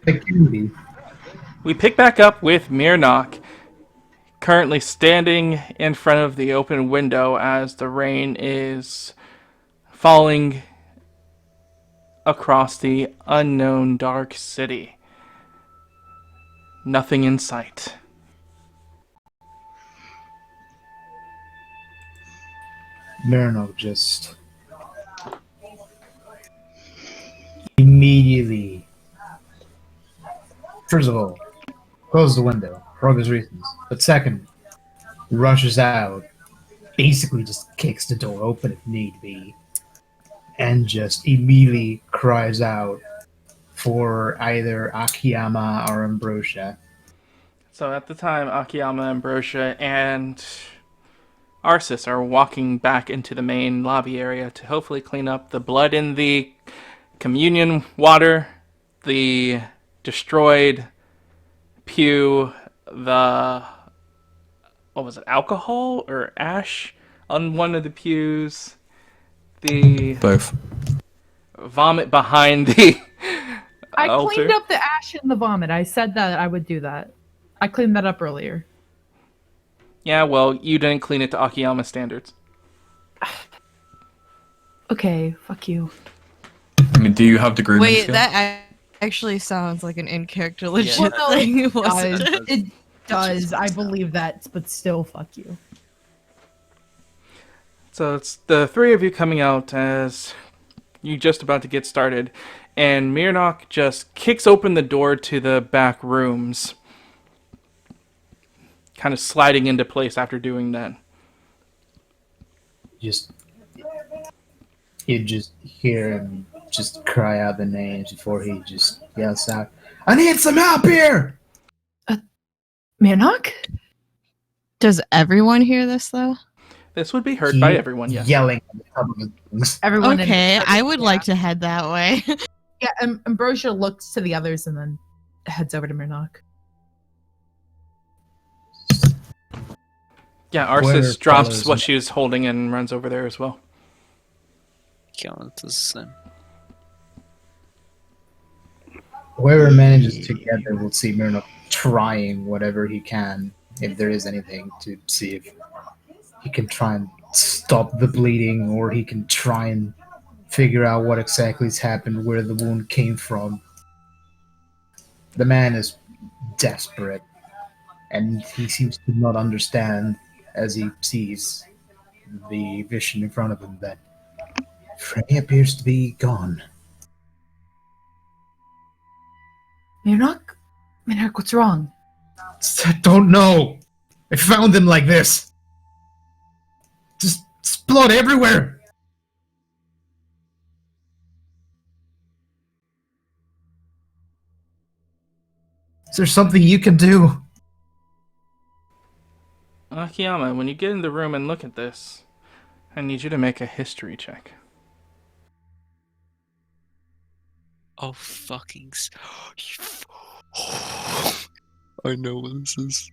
Activity. We pick back up with Mirnok, currently standing in front of the open window as the rain is falling across the unknown dark city. Nothing in sight. Marinov just immediately, first of all, closes the window for obvious reasons. But second, rushes out, basically just kicks the door open if need be, and just immediately cries out for either Akiyama or Ambrosia. So at the time, Akiyama, Ambrosia, and Arsis are walking back into the main lobby area to hopefully clean up the blood in the communion water, the destroyed pew, the what was it, alcohol or ash on one of the pews, the Both. vomit behind the I altar. cleaned up the ash and the vomit. I said that I would do that. I cleaned that up earlier. Yeah, well, you didn't clean it to Akiyama standards. Okay, fuck you. I mean, do you have the grooming Wait, skill? that actually sounds like an in-character legit Well, no, thing, it wasn't does. it? It does. I believe that, but still, fuck you. So it's the three of you coming out as you just about to get started, and Mirnok just kicks open the door to the back rooms, kind of sliding into place after doing that. Just you just hear him just cry out the names before he just yells out, "I need some help here!" Mirnok? Does everyone hear this though? This would be heard by everyone, yes. Yelling at the top of his lungs. Everyone. Okay, I would like to head that way. Yeah, Ambrosia looks to the others and then heads over to Mirnok. Yeah, Whoever Arsis drops follows what him. she was holding and runs over there as well. Killing the same. Whoever manages to get there will see Mirno trying whatever he can, if there is anything, to see if he can try and stop the bleeding, or he can try and figure out what exactly has happened, where the wound came from. The man is desperate, and he seems to not understand as he sees the vision in front of him that Freddy appears to be gone. Mirnok? Mirnok, what's wrong? I don't know. I found him like this. Just blood everywhere. Is there something you can do? Akiyama, when you get in the room and look at this, I need you to make a history check. Oh, fucking. I know what this is.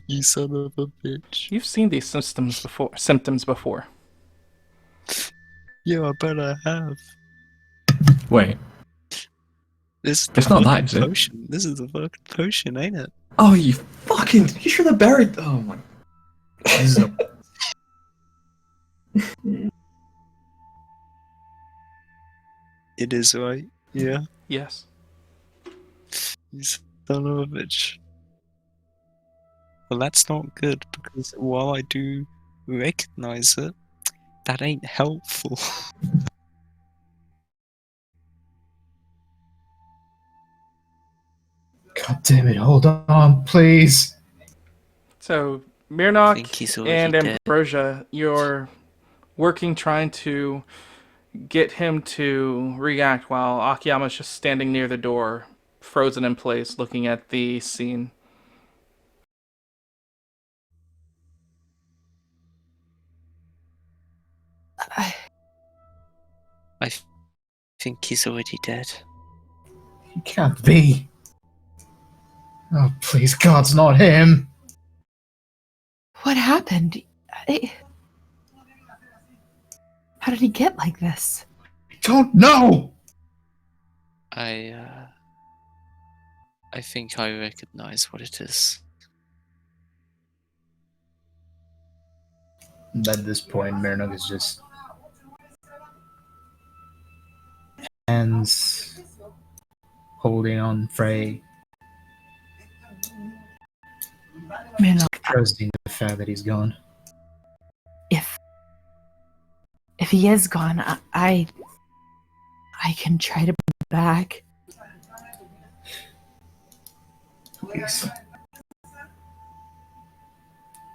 You son of a bitch. You've seen these symptoms before. Yeah, I bet I have. Wait. This It's not that, is it? potion. This is a fucking potion, ain't it? Oh, you fucking! You should have buried. Oh my. This is a It is, right? Yeah. Yes. You son of a bitch. Well, that's not good, because while I do recognize it, that ain't helpful. God damn it! Hold on, please. So, I think he's Mirnok already and dead. Ambrosia, you're working trying to get him to react while Akiyama's just standing near the door, frozen in place, looking at the scene. I think he's already dead. He can't be. Oh, please, God's not him. What happened? How did he get like this? I don't know. I I think I recognize what it is. At this point, Marinok is just hands holding on Frey, Minnow, trusting the fact that he's gone. if he is gone, I can try to bring him back. Please.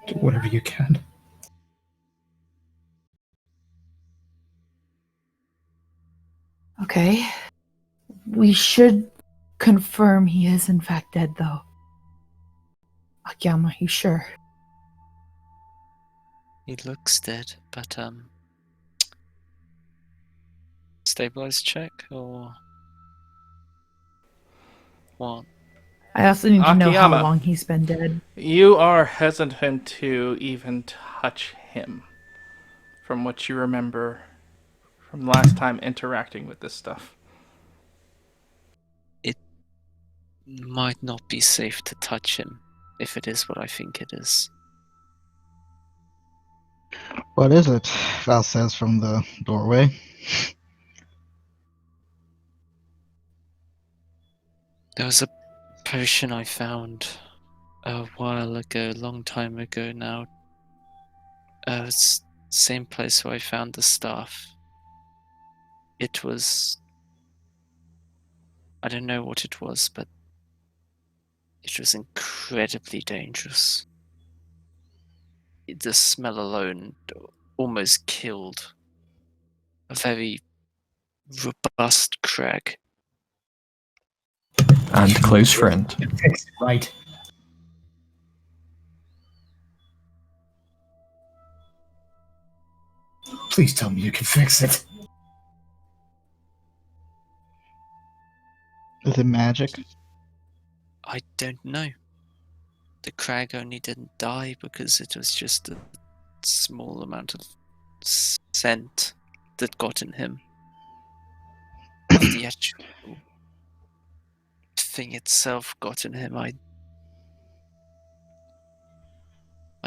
Do whatever you can. Okay. We should confirm he is in fact dead, though. Akiyama, you sure? He looks dead, but stabilize check or what? I also need to know how Akiyama. long he's been dead. You are hesitant to even touch him, from what you remember from last time interacting with this stuff. It might not be safe to touch him if it is what I think it is. What is it? Val says from the doorway. There was a potion I found a while ago, a long time ago now. It's same place where I found the staff. It was... I don't know what it was, but it was incredibly dangerous. The smell alone almost killed a very robust crag. And close friend. Fix it right. Please tell me you can fix it. Is it magic? I don't know. The crag only didn't die because it was just a small amount of scent that got in him. The actual thing itself got in him. I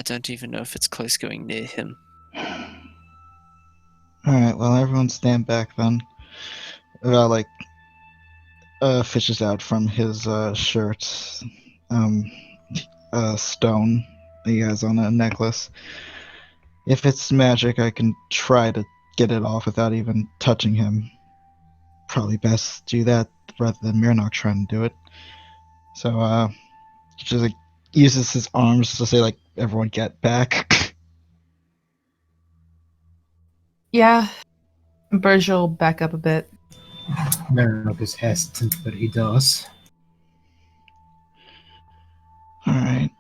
don't even know if it's close going near him. Alright, well, everyone stand back then. Val, fishes out from his shirt a stone that he has on a necklace. If it's magic, I can try to get it off without even touching him. Probably best do that rather than Mirnok trying to do it. So, he just uses his arms to say, everyone get back. Yeah. Virgil will back up a bit. Marinok is hesitant, but he does. Alright.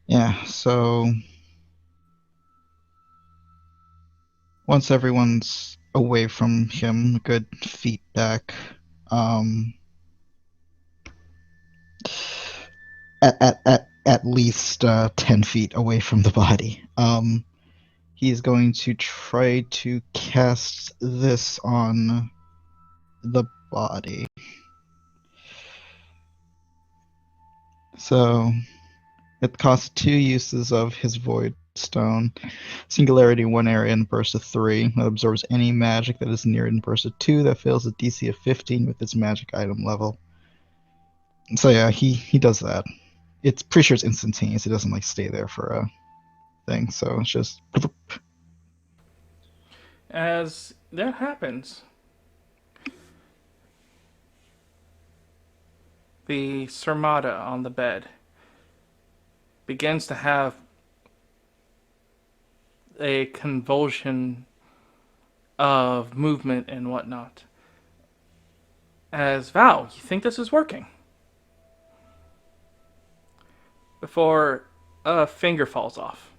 Yeah, so once everyone's away from him, a good feet back, at least 10 feet away from the body, he's going to try to cast this on the body. So it costs 2 uses of his Void Stone. Singularity 1 area in burst of 3. That absorbs any magic that is near it in burst of 2. That fails a DC of 15 with its magic item level. So yeah, he does that. It's pretty sure it's instantaneous. It doesn't stay there for a thing. So it's just... As that happens, the Sarmata on the bed begins to have a convulsion of movement and whatnot. As Val, you think this is working? Before a finger falls off.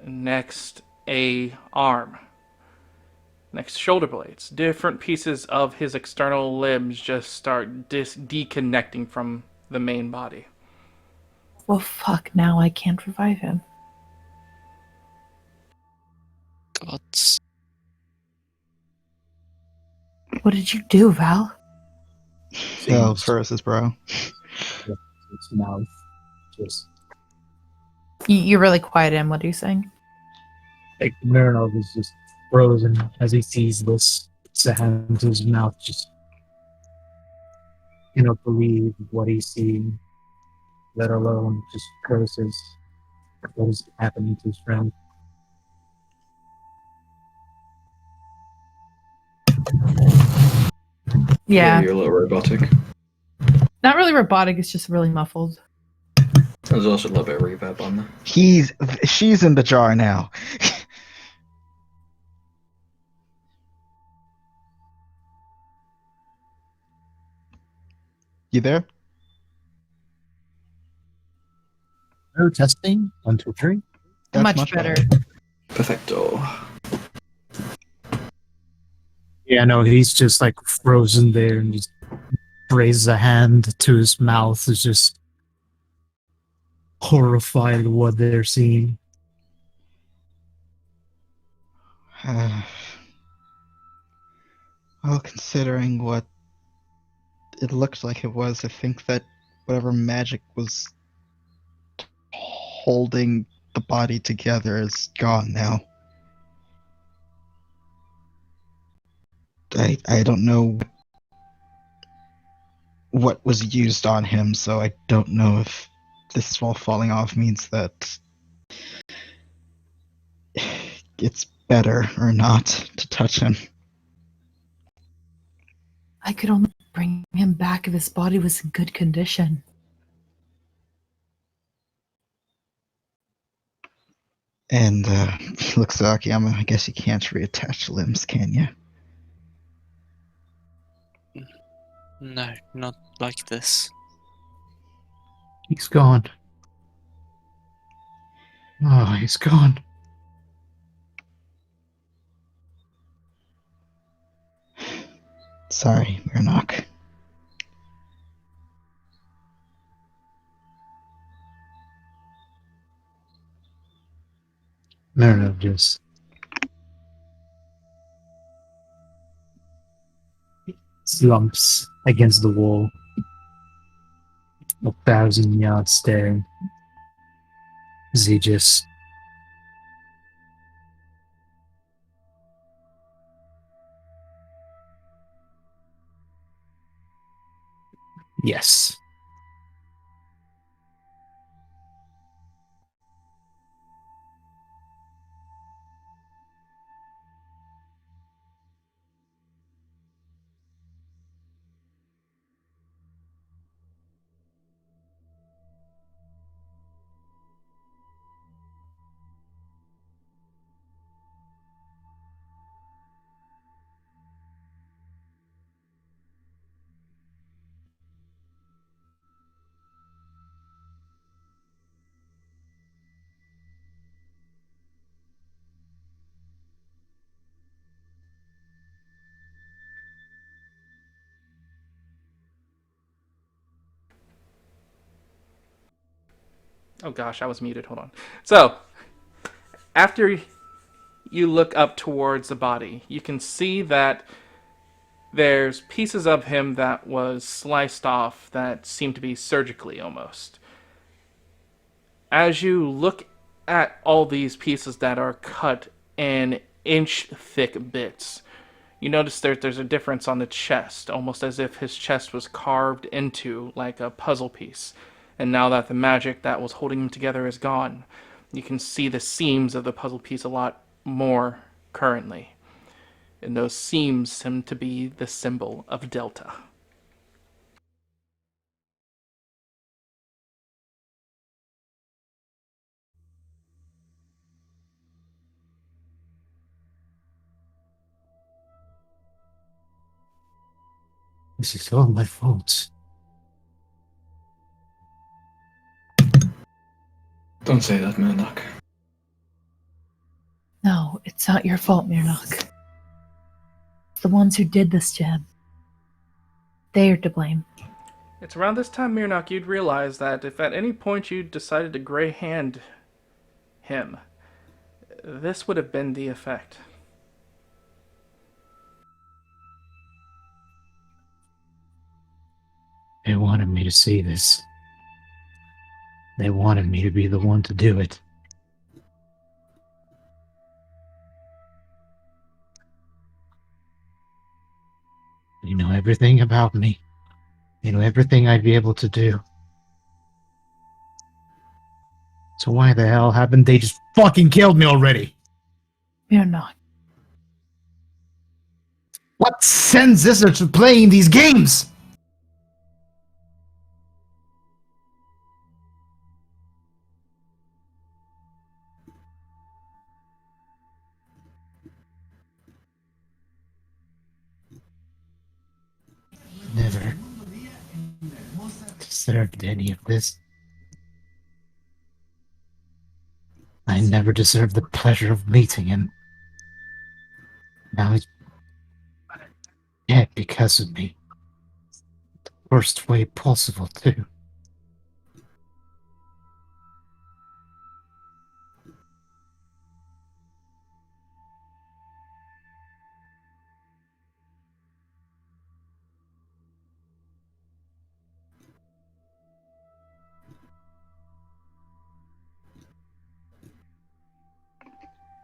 Next, a arm. Next, shoulder blades. Different pieces of his external limbs just start deconnecting from the main body. Well, fuck, now I can't revive him. Gods. What did you do, Val? Oh, Seems furrows his brow. its mouth just You're really quiet, Em. What are you saying? like Miranov is just frozen as he sees this. Puts a hand to his mouth, just cannot believe what he's seeing, let alone just curses what is happening to his friend. Yeah. You're a little robotic. Not really robotic, it's just really muffled. There's also a little bit of reverb on there. She's in the jar now. You there? Oh, testing. 1, 2, 3. That's Much better. Perfecto. Yeah, no, he's just like frozen there and just raises a hand to his mouth, is just horrified at what they're seeing. Well, considering what it looked like it was, I think that whatever magic was holding the body together is gone now. I don't know what was used on him, so I don't know if this all falling off means that it's better or not to touch him. I could only bring him back if his body was in good condition. And looks at Akiyama, I guess you can't reattach limbs, can you? No, not like this. He's gone. Oh, he's gone. Sorry, Miranok. Marinov just slumps against the wall, 1,000 yards staring. As he just yes. Oh gosh, I was muted. Hold on. So, after you look up towards the body, you can see that there's pieces of him that was sliced off that seem to be surgically almost. As you look at all these pieces that are cut in inch-thick bits, you notice there's a difference on the chest, almost as if his chest was carved into like a puzzle piece. And now that the magic that was holding him together is gone, you can see the seams of the puzzle piece a lot more currently. And those seams seem to be the symbol of Delta. This is all my fault. Don't say that, Miranok. No, it's not your fault, Mirnok. It's the ones who did this to him. They are to blame. It's around this time, Mirnok, you'd realize that if at any point you decided to gray hand him, this would have been the effect. They wanted me to see this. They wanted me to be the one to do it. They know everything about me. They know everything I'd be able to do. So why the hell haven't they just fucking killed me already? Mirnock, What sense is there to playing these games? Never deserved any of this. I never deserved the pleasure of meeting him. Now he's dead because of me. The worst way possible, too.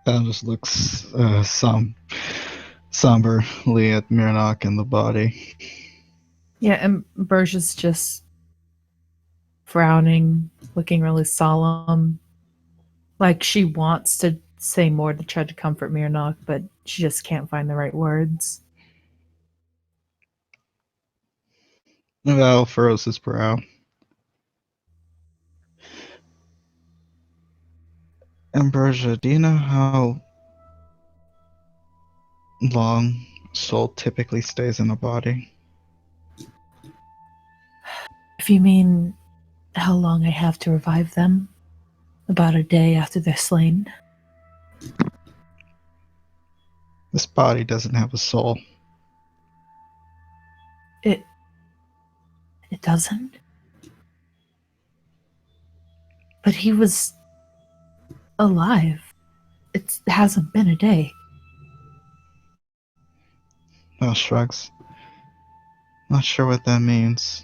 Val just looks somberly at Mirnock and the body. yeah, and Berge's just frowning, looking really solemn. Like she wants to say more to try to comfort Mirnock, but she just can't find the right words. Val furrows his brow. Ambrosia, do you know how long soul typically stays in a body? If you mean how long I have to revive them, about a day after they're slain. This body doesn't have a soul. It doesn't? But he was alive. It hasn't been a day. Val shrugs. Not sure what that means.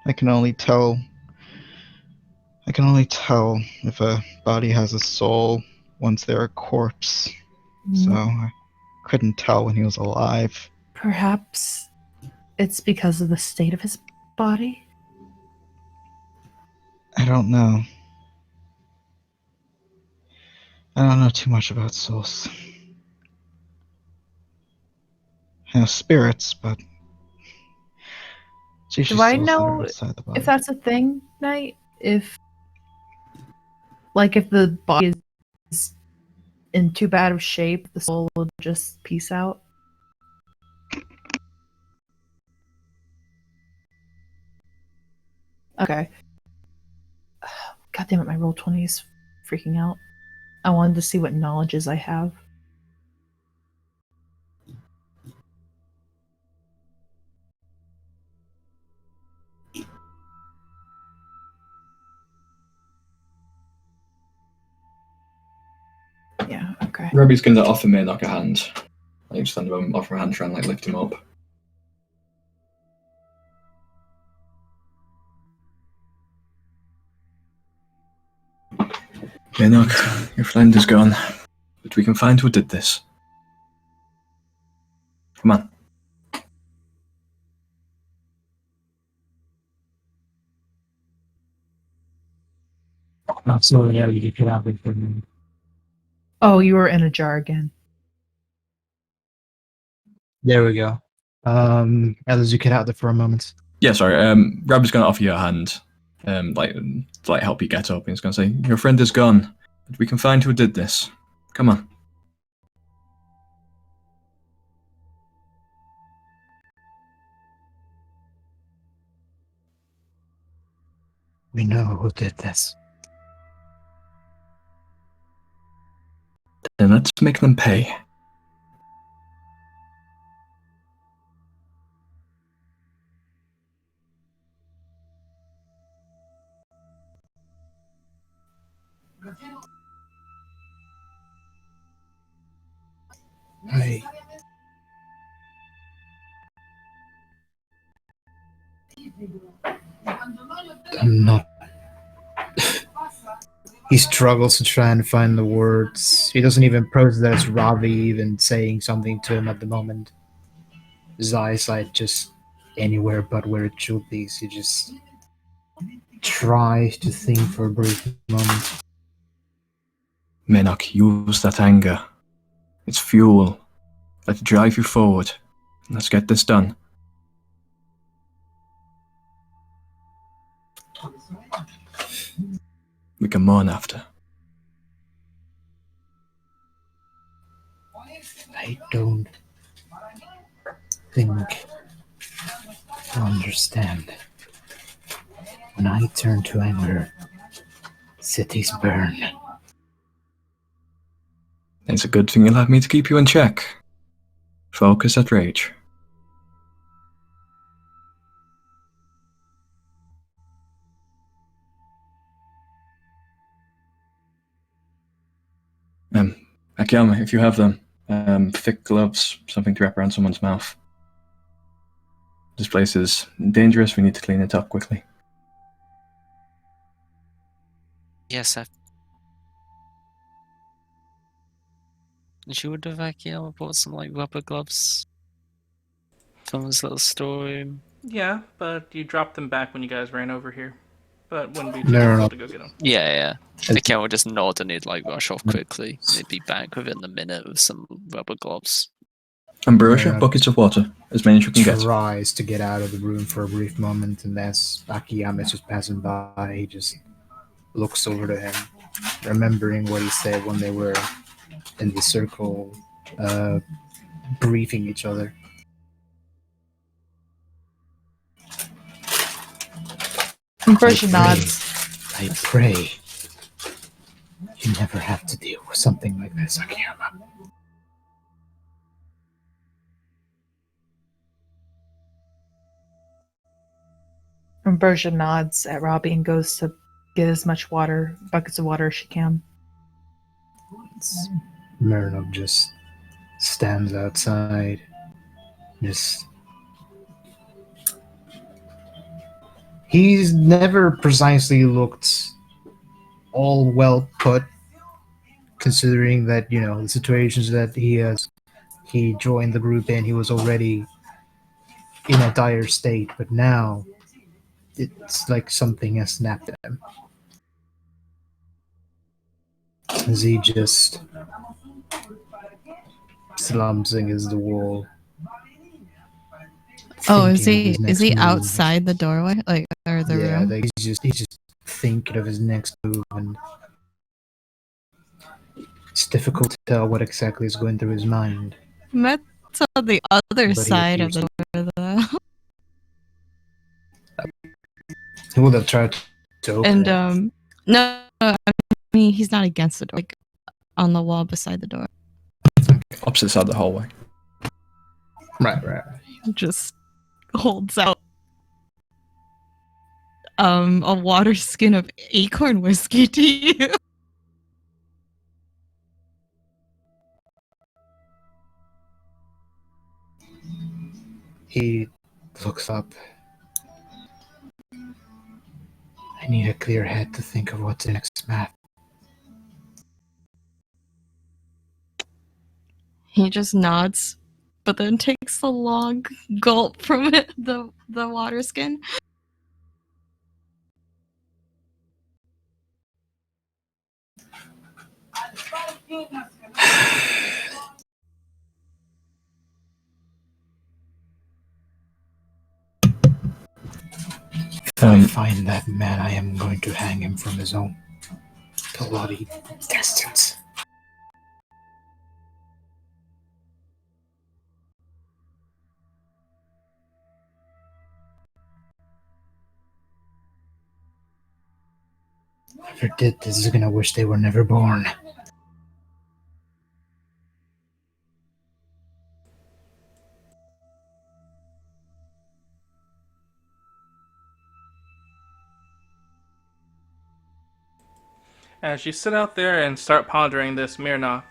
I can only tell if a body has a soul once they're a corpse. So I couldn't tell when he was alive. Perhaps it's because of the state of his body? I don't know. I don't know too much about souls. I know spirits, but it's usually Do I souls that are know outside the body. if that's a thing, Knight? If the body is in too bad of shape, the soul will just peace out? Okay. God damn it, my roll 20 is freaking out. I wanted to see what knowledges I have. Yeah, okay. Robbie's gonna offer Murdoch a hand. Like stand him, offer a hand, try and like lift him up. Murdoch, your friend is gone, but we can find who did this. Come on. I'm sorry, yeah, you get out of for me. Oh, you were in a jar again. There we go. Elders, you get out there for a moment. Yeah, sorry. Robbie's gonna offer you a hand, to help you get up. He's gonna say, "Your friend is gone, but we can find who did this. Come on." We know who did this. Then let's make them pay. I'm not. He struggles to try and find the words. He doesn't even process that it's Ravi even saying something to him at the moment. His eyesight just anywhere but where it should be. So he just tries to think for a brief moment. Menok, use that anger. It's fuel. Let it drive you forward. Let's get this done. We can mourn after. I don't think you understand. When I turn to anger, cities burn. It's a good thing you'll have me to keep you in check. Focus at rage. Akiyama, if you have them, thick gloves, something to wrap around someone's mouth. This place is dangerous, we need to clean it up quickly. Yes, you would have Akiyama bought some like rubber gloves from his little storeroom. Yeah, but you dropped them back when you guys ran over here. But wouldn't be too No, difficult no. to go get them. Yeah. It's- Akiyama would just nod and he'd like rush off quickly. And he'd be back within the minute with some rubber gloves. Ambrosia, Yeah. buckets of water, as many as you can get. Tries to get out of the room for a brief moment, and as Akiyama is just passing by, he just looks over to him, remembering what he said when they were in the circle, briefing each other. Ambrosia I nods. I pray you never have to deal with something like this, Akiyama. Ambrosia nods at Robbie and goes to get as much water, buckets of water as she can. Miranov just stands outside, just. He's never precisely looked all well put, considering that, you know, the situations that he joined the group in, he was already in a dire state, but now it's like something has snapped at him. As he just slumps against the wall. Oh, thinking of his is next he move. outside the doorway, like, or the Yeah, room? like he's just thinking of his next move, and it's difficult to tell what exactly is going through his mind. That's on the other But he side of the appears door, though. He would have tried to open And it. no, I mean he's not against the door, like on the wall beside the door. Opposite side of the hallway. Right. Just holds out a water skin of acorn whiskey to you. He looks up. I need a clear head to think of what's next, Matt. He just nods, but then takes a long gulp from it, the water skin. If I find that man, I am going to hang him from his own bloody intestines. Whoever did this is gonna wish they were never born. As you sit out there and start pondering this, Mirna,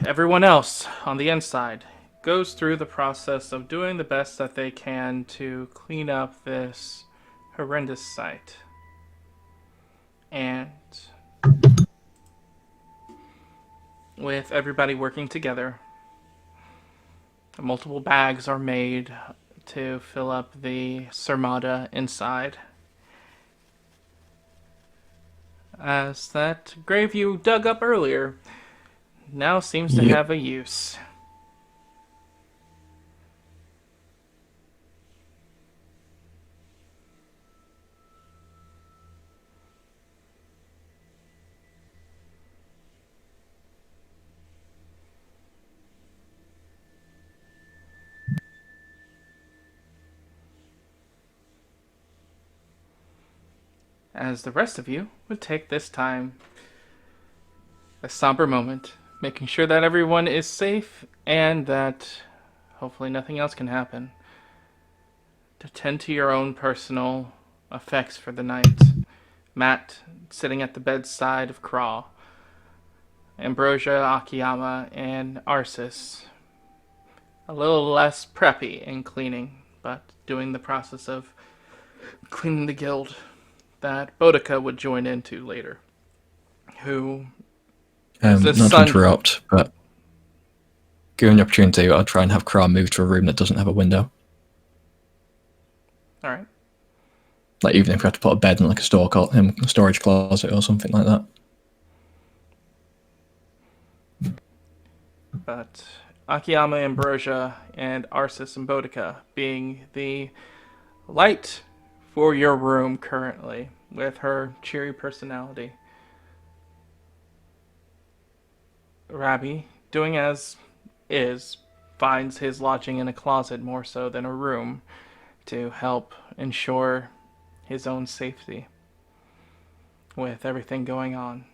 everyone else on the inside, goes through the process of doing the best that they can to clean up this horrendous sight. And with everybody working together, multiple bags are made to fill up the Sarmada inside. As that grave you dug up earlier now seems to Yep. have a use. As the rest of you would take this time, a somber moment, making sure that everyone is safe and that hopefully nothing else can happen, to tend to your own personal effects for the night. Matt sitting at the bedside of Craw, Ambrosia, Akiyama, and Arsis, a little less preppy in cleaning, but doing the process of cleaning the guild that Boudica would join into later. Who is the Not to son? interrupt, but given the opportunity, I'll try and have Kra move to a room that doesn't have a window. All right. Like even if we have to put a bed in like a storage closet or something like that. But Akiyama, Ambrosia, and Arsis and Boudica being the light for your room currently, with her cheery personality. Rabbi, doing as is, finds his lodging in a closet more so than a room to help ensure his own safety with everything going on.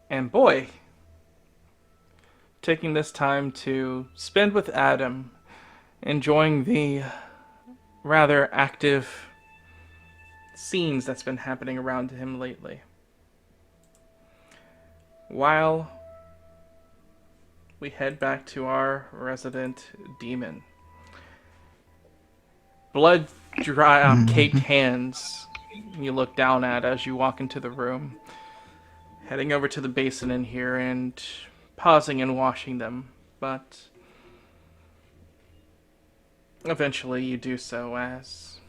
And boy, taking this time to spend with Adam, enjoying the rather active scenes that's been happening around him lately. While we head back to our resident demon. Blood dry, caked hands you look down at as you walk into the room. Heading over to the basin in here and pausing and washing them, but eventually you do so as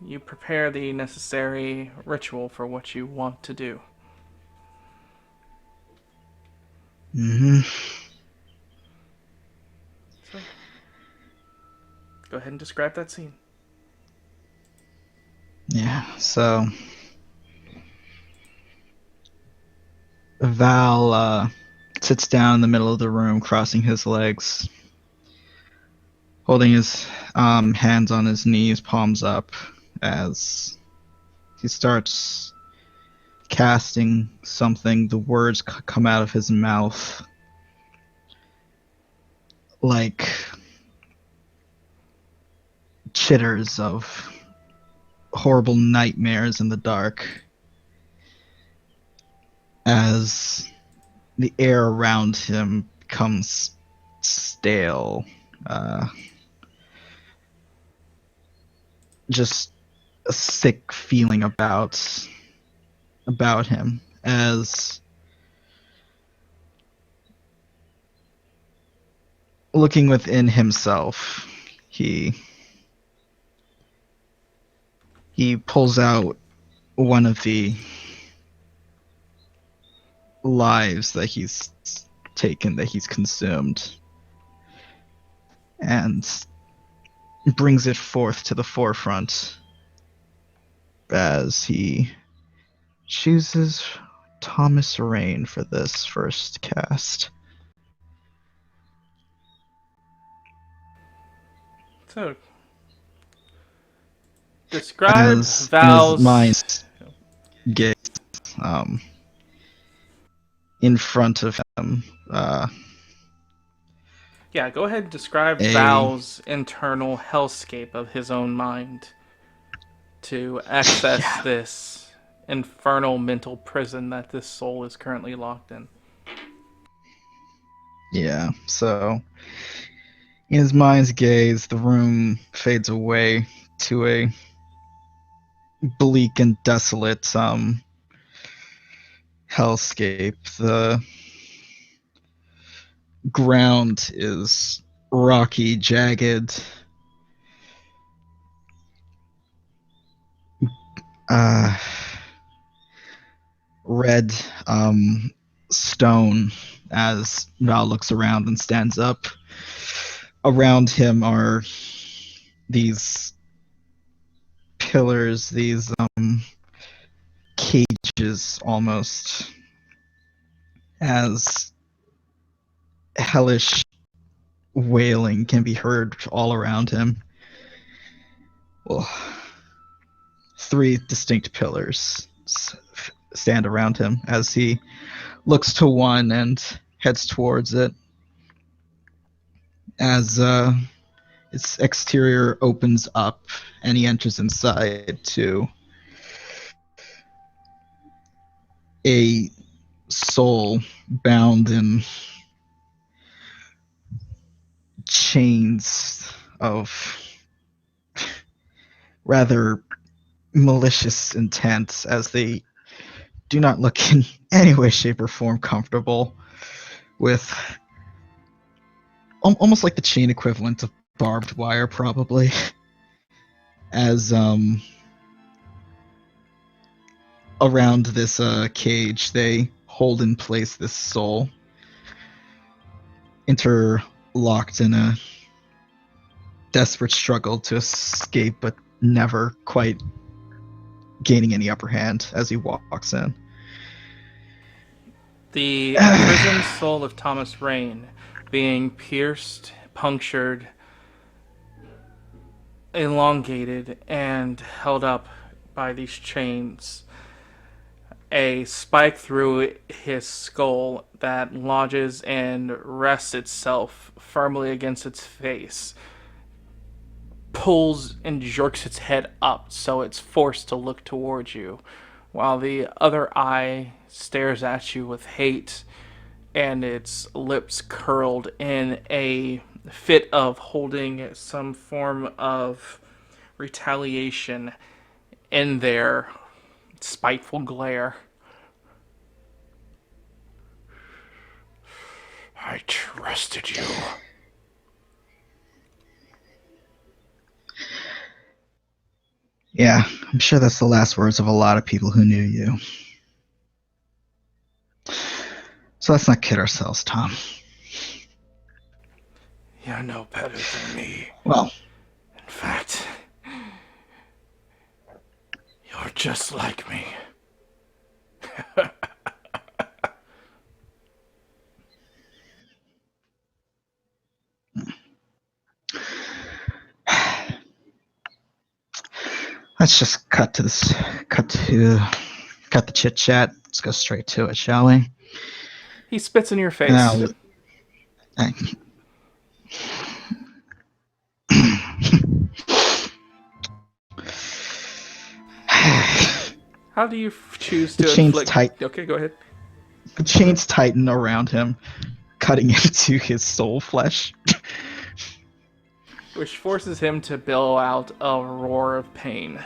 you prepare the necessary ritual for what you want to do. Mm-hmm. So, go ahead and describe that scene. Yeah, so Val sits down in the middle of the room, crossing his legs, holding his hands on his knees, palms up, as he starts casting something. The words come out of his mouth like chitters of horrible nightmares in the dark, as the air around him becomes stale. Just a sick feeling about him, as looking within himself, he pulls out one of the lives that he's taken, that he's consumed, and brings it forth to the forefront as he chooses Thomas Rain for this first cast. So, describe As Val's... in his mind gaze, in front of him, Yeah, go ahead and describe A- Val's internal hellscape of his own mind to access Yeah. this infernal mental prison that this soul is currently locked in. Yeah, so in his mind's gaze, the room fades away to a bleak and desolate hellscape. The ground is rocky, jagged, uh, red stone as Val looks around and stands up. Around him are these pillars, these cages almost, as hellish wailing can be heard all around him. Well, three distinct pillars stand around him as he looks to one and heads towards it. As its exterior opens up and he enters inside to a soul bound in chains of rather malicious intent, as they do not look in any way, shape, or form comfortable with almost like the chain equivalent of barbed wire, probably. As around this cage, they hold in place this soul, interlocked in a desperate struggle to escape, but never quite gaining any upper hand as he walks in. The imprisoned soul of Thomas Rain being pierced, punctured, elongated, and held up by these chains. A spike through his skull that lodges and rests itself firmly against its face, pulls and jerks its head up so it's forced to look towards you, while the other eye stares at you with hate and its lips curled in a fit of holding some form of retaliation in their spiteful glare. I trusted you. Yeah, I'm sure that's the last words of a lot of people who knew you. So let's not kid ourselves, Tom. You're no better than me. Well, In fact, you're just like me. let's just cut the chit chat. Let's go straight to it, shall we? He spits in your face. Now, How do you choose to The chain's inflict... tight. Okay, go ahead. the chains tighten around him, cutting into his soul flesh. Which forces him to bellow out a roar of pain.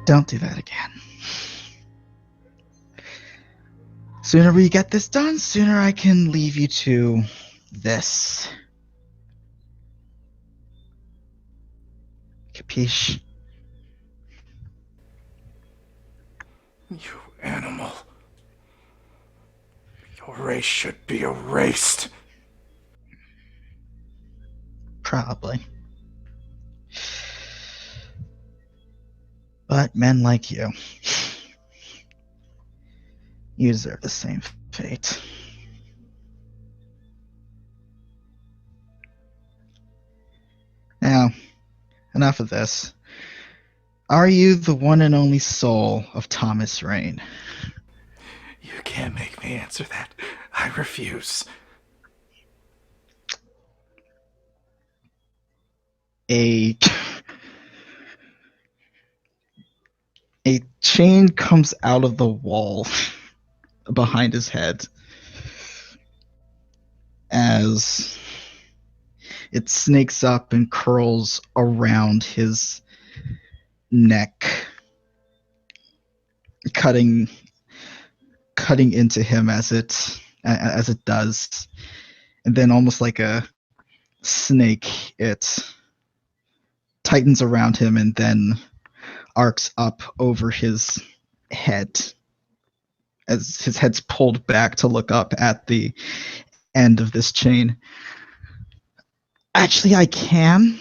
Don't do that again. Sooner we get this done, sooner I can leave you to this. Capiche? You animal. Your race should be erased. Probably. But men like you deserve the same fate. Now, enough of this. Are you the one and only soul of Thomas Rain? You can't make me answer that. I refuse. A A chain comes out of the wall behind his head as it snakes up and curls around his neck, cutting into him as it does, and then almost like a snake, it tightens around him and then arcs up over his head as his head's pulled back to look up at the end of this chain. Actually, I can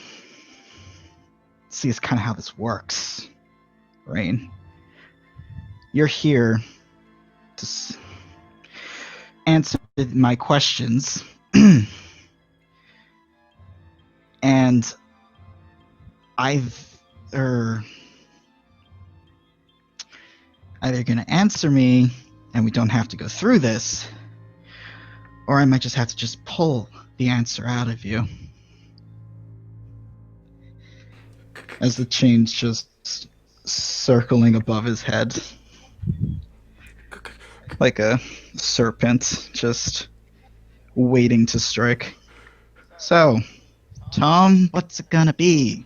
see it's kind of how this works. Rain, you're here to answer my questions, and either gonna answer me and we don't have to go through this, or I might just have to just pull the answer out of you. As the chain's just circling above his head like a serpent, just waiting to strike. So, Tom, what's it gonna be?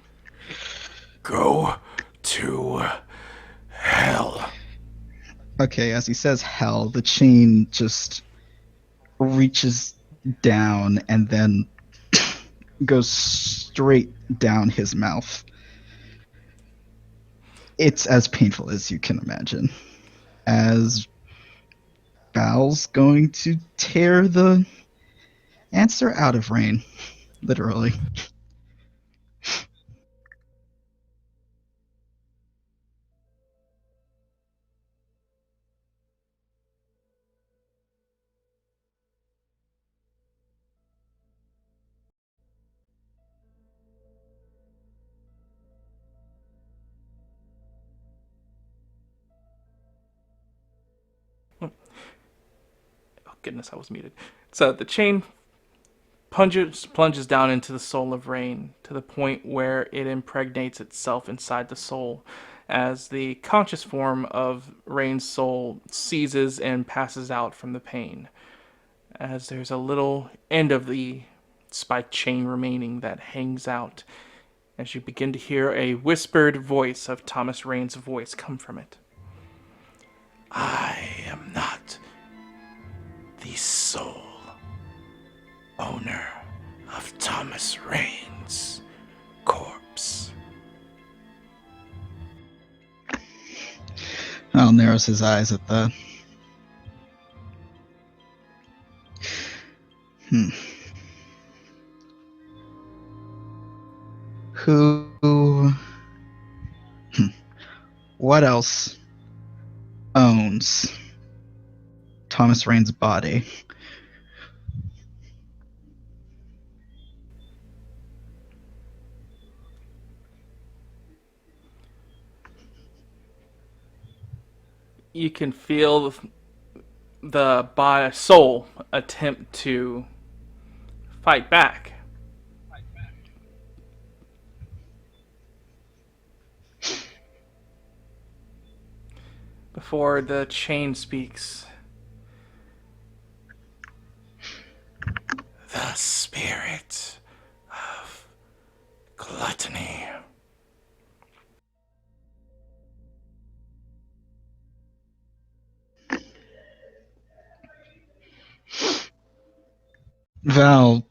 Go to hell. Okay, as he says hell, the chain just reaches down and then goes straight down his mouth. It's as painful as you can imagine. As Val's going to tear the answer out of Rain, literally. Goodness, I was muted. So the chain plunges down into the soul of Rain to the point where it impregnates itself inside the soul, as the conscious form of Rain's soul seizes and passes out from the pain, as there's a little end of the spiked chain remaining that hangs out, as you begin to hear a whispered voice of Thomas Rain's voice come from it. I am not the sole owner of Thomas Rain's corpse. Al narrows his eyes at the... Who... What else owns Thomas Rain's body? You can feel the soul attempt to fight back. Before the chain speaks. The spirit of gluttony. Val,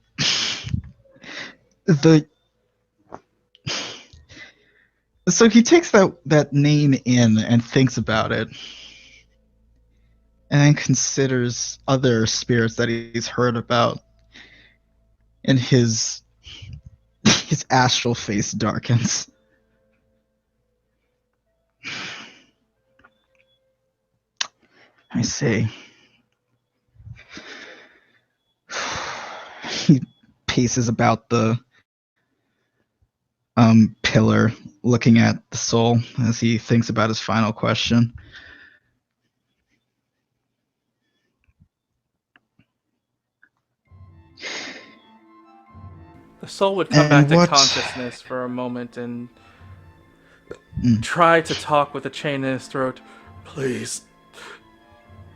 so he takes that name in and thinks about it, and then considers other spirits that he's heard about, and his astral face darkens. I see. He paces about the pillar, looking at the soul as he thinks about his final question. The soul would come back And to what- consciousness for a moment and try to talk with a chain in his throat. Please,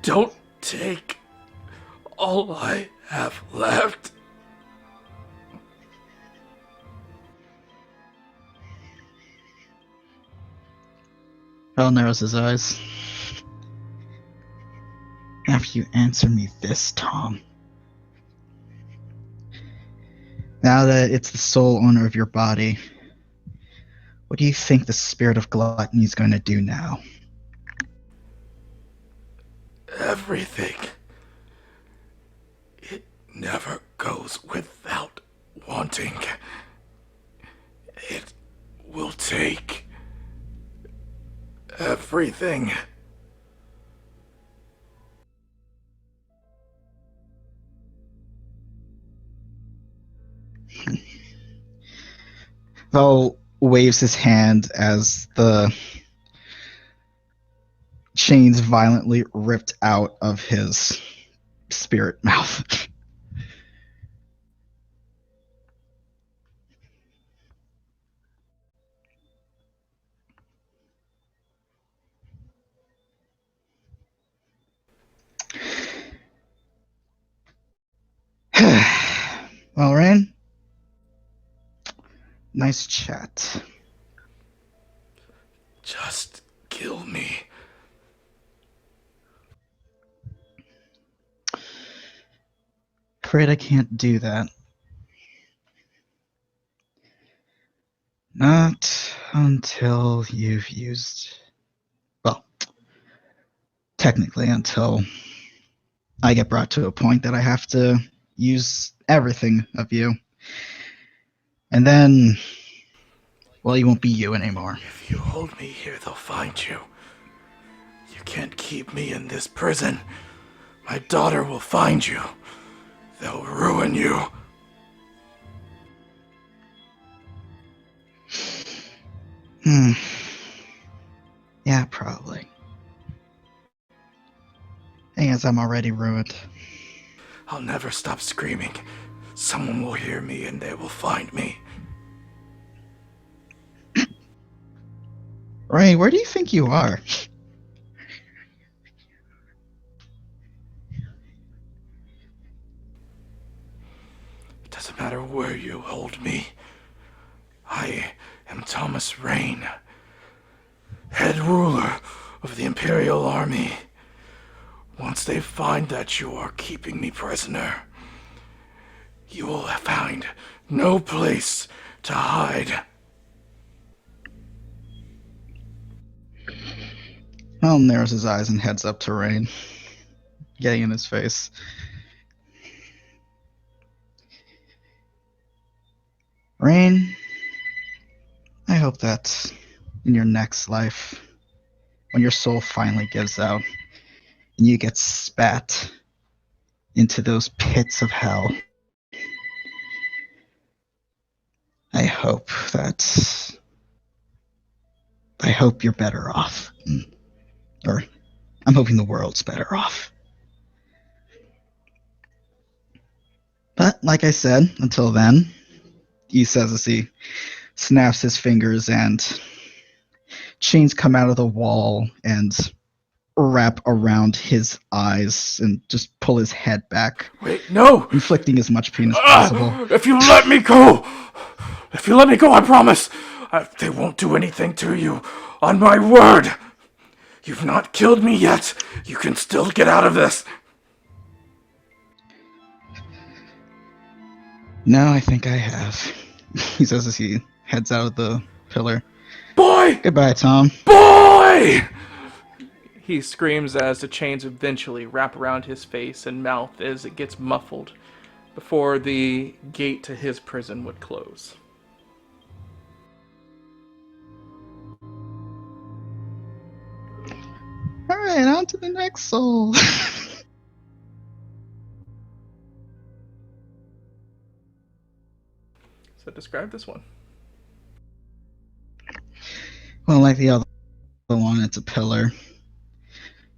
don't take all I have left. Val narrows his eyes. After you answer me this, Tom. Now that it's the sole owner of your body, what do you think the spirit of gluttony is going to do now? Everything. It never goes without wanting. It will take everything. Val waves his hand as the chains violently ripped out of his spirit mouth. Well, Rain, nice chat. Just kill me. Afraid I can't do that. Not until you've used... Well, technically until I get brought to a point that I have to use everything of you. And then, well, you won't be you anymore. If you hold me here, they'll find you. You can't keep me in this prison. My daughter will find you. They'll ruin you. Yeah, probably. Thing is, I'm already ruined. I'll never stop screaming. Someone will hear me and they will find me. Ray, where do you think you are? It doesn't matter where you hold me. I am Thomas Rain, head ruler of the Imperial Army. Once they find that you are keeping me prisoner, you will find no place to hide. Mal narrows his eyes and heads up to Rain, getting in his face. Rain, I hope that in your next life, when your soul finally gives out, and you get spat into those pits of hell, I hope you're better off. Or, I'm hoping the world's better off. But, like I said, until then, he says as he snaps his fingers and chains come out of the wall and wrap around his eyes and just pull his head back. Wait, no! Inflicting as much pain as possible. If you let me go! If you let me go, I promise! They won't do anything to you. On my word! You've not killed me yet. You can still get out of this. No, I think I have. He says as he heads out of the pillar. Boy! Goodbye, Tom. Boy! He screams as the chains eventually wrap around his face and mouth as it gets muffled before the gate to his prison would close. Alright, on to the next soul. So describe this one. Well, like the other one, it's a pillar.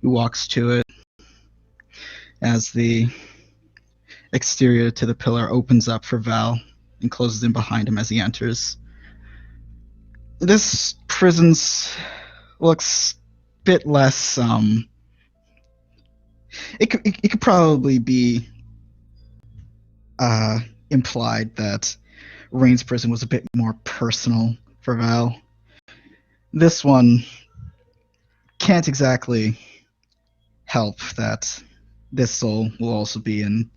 He walks to it as the exterior to the pillar opens up for Val and closes in behind him as he enters. This prison's looks a bit less. It could probably be implied that Rain's prison was a bit more personal for Val. This one can't exactly help that this soul will also be in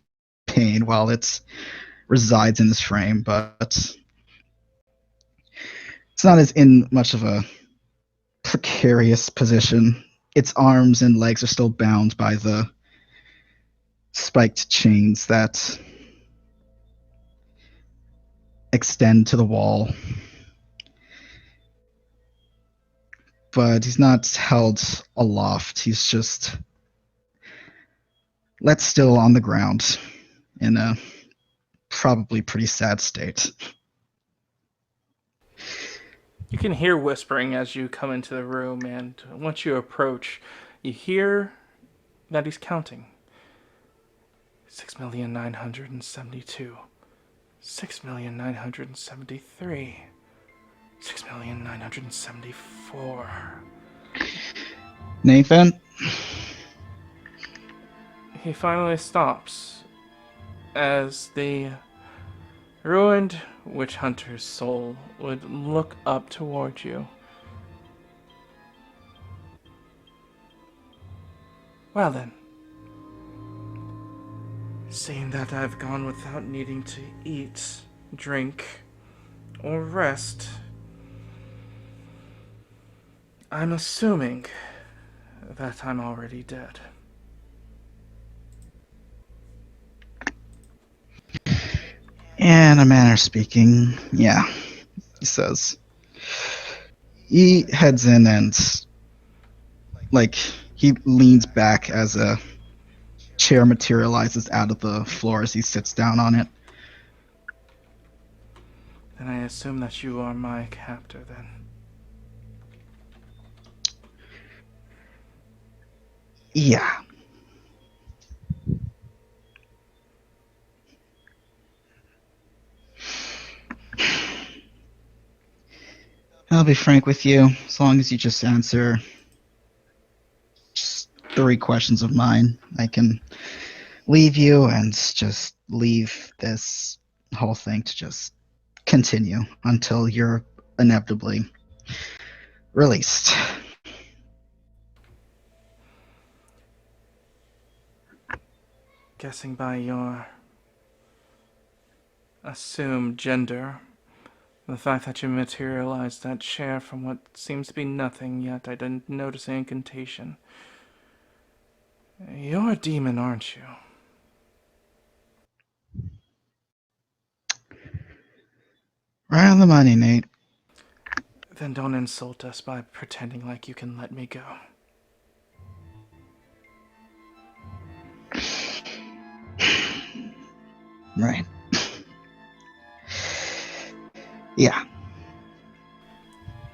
pain while it resides in this frame, but it's not as in much of a precarious position. Its arms and legs are still bound by the spiked chains that extend to the wall. But he's not held aloft. He's just let still on the ground in a probably pretty sad state. You can hear whispering as you come into the room, and once you approach, you hear that he's counting. 6,972. 6,973. 6,974. Nathan? He finally stops as the ruined witch hunter's soul would look up toward you. Well then, seeing that I've gone without needing to eat, drink, or rest, I'm assuming that I'm already dead. In a manner of speaking, yeah, he says. He heads in and, he leans back as a chair materializes out of the floor as he sits down on it. Then I assume that you are my captor, then. Yeah. I'll be frank with you, as long as you just answer just 3 questions of mine, I can leave you and just leave this whole thing to just continue until you're inevitably released. Guessing by your assumed gender, the fact that you materialized that chair from what seems to be nothing, yet I didn't notice an incantation. You're a demon, aren't you? Right on the money, Nate. Then don't insult us by pretending like you can let me go. Right. Yeah.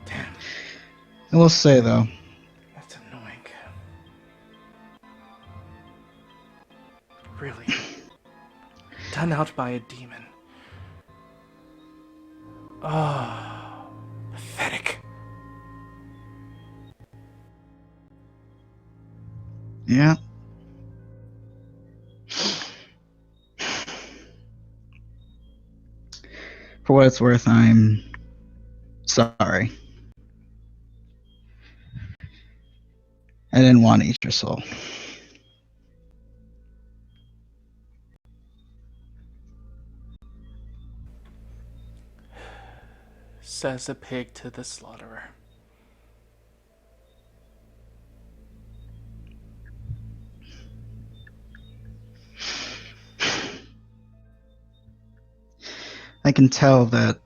Damn, I will say, though, that's annoying. Really? Done out by a demon. Oh, pathetic. yeah. For what it's worth, I'm sorry. I didn't want to eat your soul. Says a pig to the slaughterer. I can tell that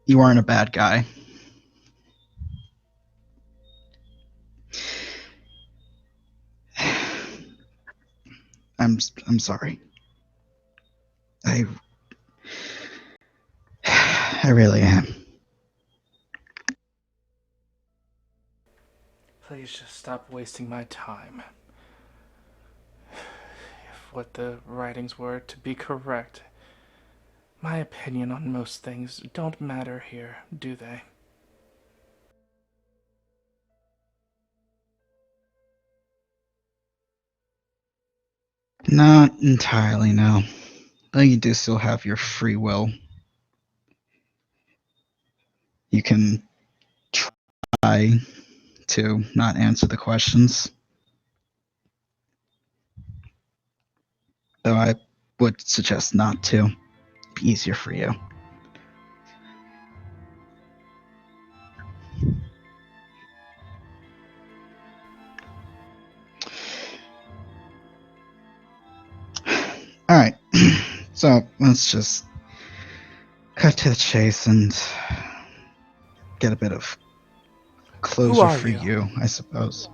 you aren't a bad guy. I'm sorry. I really am. Please just stop wasting my time. If what the writings were to be correct, my opinion on most things don't matter here, do they? Not entirely, no. Though you do still have your free will. You can try to not answer the questions. Though I would suggest not to. Be easier for you. Alright, so let's just cut to the chase and get a bit of closure are for you? you, I suppose.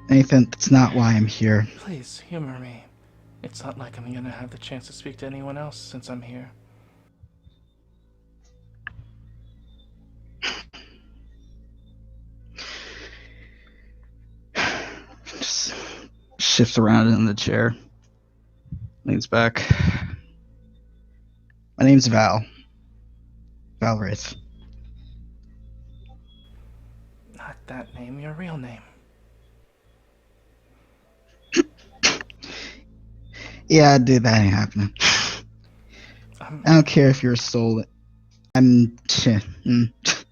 Nathan, that's not why I'm here. Please, humor me. It's not like I'm gonna have the chance to speak to anyone else since I'm here. Just shifts around in the chair. Leans back. My name's Val. Val Wraith. Not that name, your real name. Yeah, dude, that ain't happening. I'm, I don't care if you're a soul. If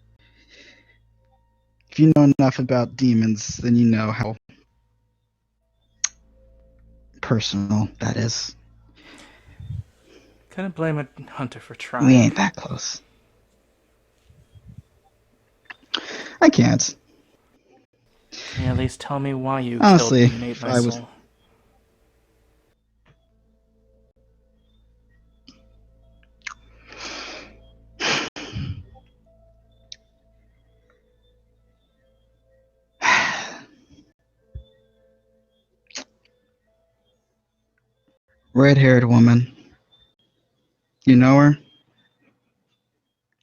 you know enough about demons, then you know how personal that is. couldn't blame a hunter for trying. We ain't that close. I can't. Can you at least tell me why you Honestly, killed me and ate if my I was- soul? Red-haired woman. You know her?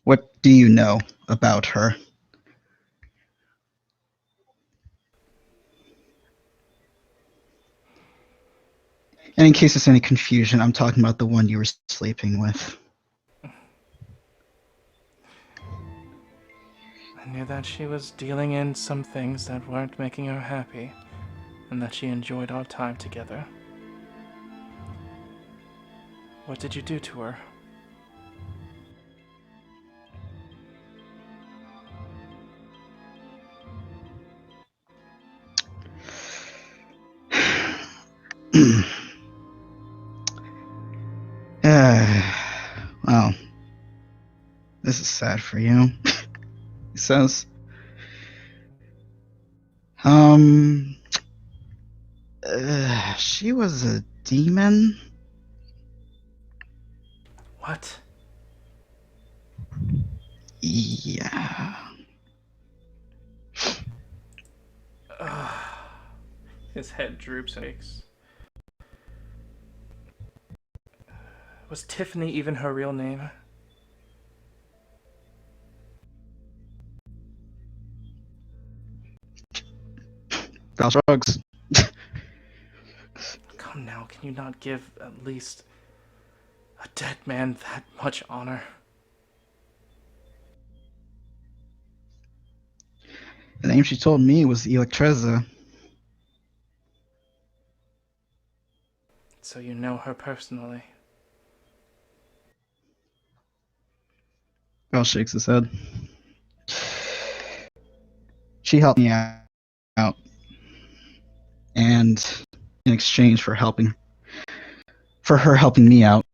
What do you know about her? And in case there's any confusion, I'm talking about the one you were sleeping with. I knew that she was dealing in some things that weren't making her happy, and that she enjoyed our time together. What did you do to her? Well, this is sad for you. He says, she was a demon? What? Yeah. His head droops and aches. Was Tiffany even her real name? Val shrugs. Come now, can you not give at least a dead man that much honor? The name she told me was Electreza. So you know her personally. Val shakes his head. She helped me out. And in exchange for her helping me out,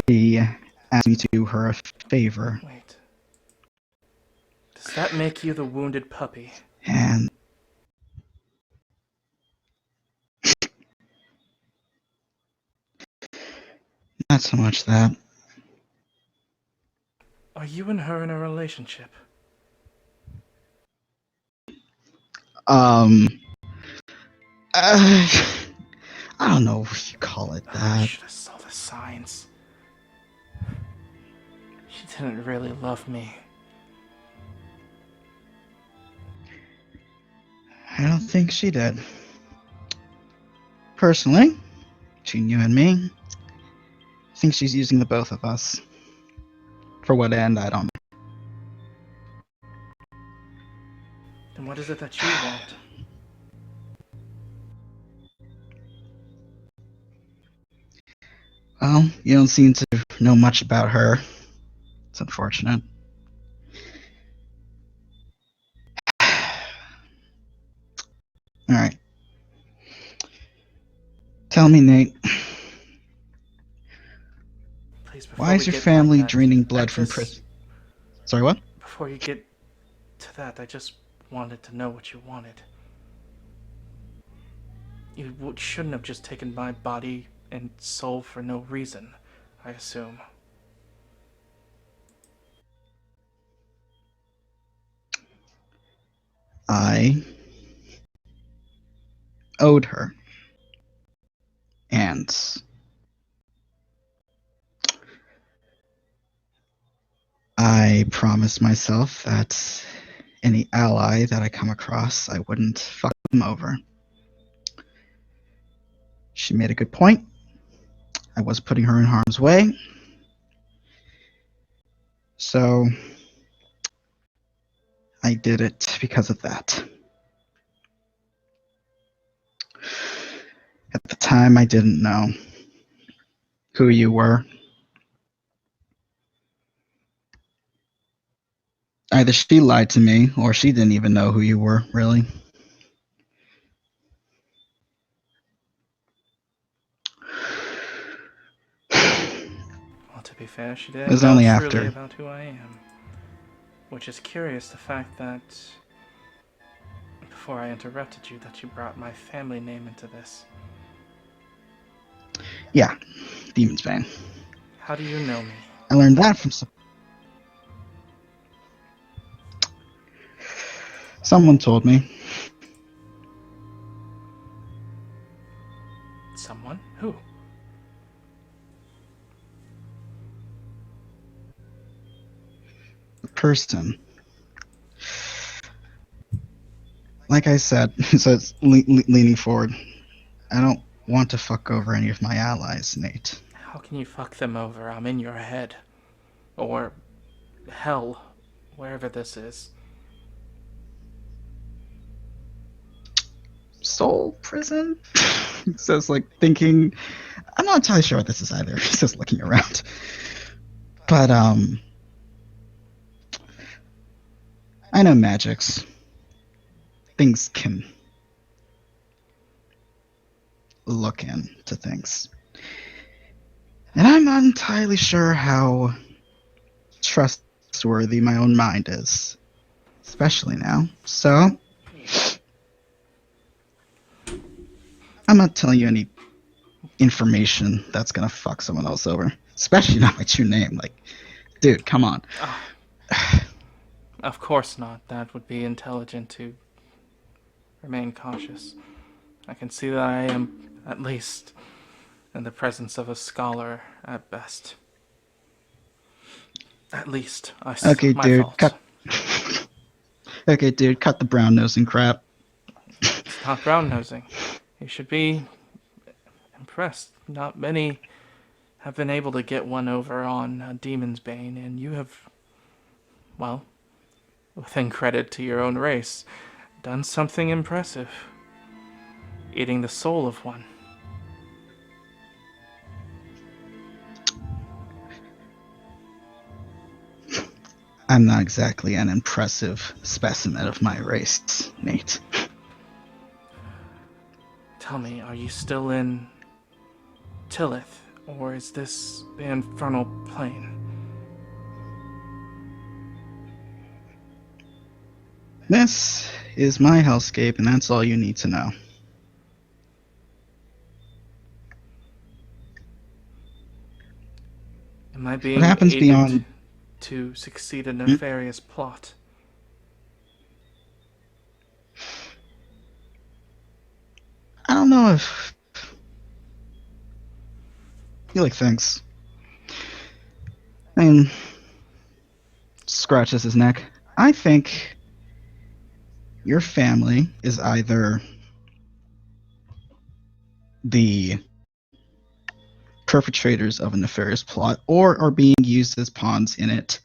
she asked me to do her a favor. Wait. Does that make you the wounded puppy? And not so much that. Are you and her in a relationship? I don't know if you call it I that. should have saw the signs. She didn't really love me. I don't think she did. Personally, between you and me, I think she's using the both of us. For what end, I don't know. Then what is it that you want? Well, you don't seem to know much about her. It's unfortunate. Alright. Tell me, Nate, Please, before why we is your get family like that, draining I blood from just- prison? Sorry, what? Before you get to that, I just wanted to know what you wanted. You shouldn't have just taken my body and soul for no reason, I assume. I owed her. And I promised myself that any ally that I come across, I wouldn't fuck them over. She made a good point. I was putting her in harm's way. So I did it because of that. At the time, I didn't know who you were. Either she lied to me, or she didn't even know who you were, really. Well, to be fair, she didn't It was know only truly after. about who I am. Which is curious, the fact that before I interrupted you, that you brought my family name into this. Yeah, Demon's Bane. How do you know me? I learned that from someone told me. Someone? Who? A person. Like I said, so it's leaning forward. I don't want to fuck over any of my allies, Nate. How can you fuck them over? I'm in your head. Or hell, wherever this is. Soul prison? He says, like, thinking. I'm not entirely sure what this is either. He's just looking around. But, I know magics. Things can look into things. And I'm not entirely sure how trustworthy my own mind is. Especially now. So, I'm not telling you any information that's gonna fuck someone else over. Especially not my true name. Like, dude, come on. Of course not. That would be intelligent to remain cautious. I can see that I am, at least, in the presence of a scholar at best. At least, Okay, my dude, fault. cut. Okay, dude, cut the brown nosing crap. It's not brown nosing. You should be impressed. Not many have been able to get one over on Demon's Bane, and you have, well, within credit to your own race, done something impressive. Eating the soul of one. I'm not exactly an impressive specimen of my race, Nate. Tell me, are you still in Tillith, or is this the infernal plane? This is my hellscape, and that's all you need to know. Am I being What happens aided beyond? to succeed a nefarious plot? I don't know if he like thinks. I mean, scratches his neck. I think your family is either the perpetrators of a nefarious plot or are being used as pawns in it.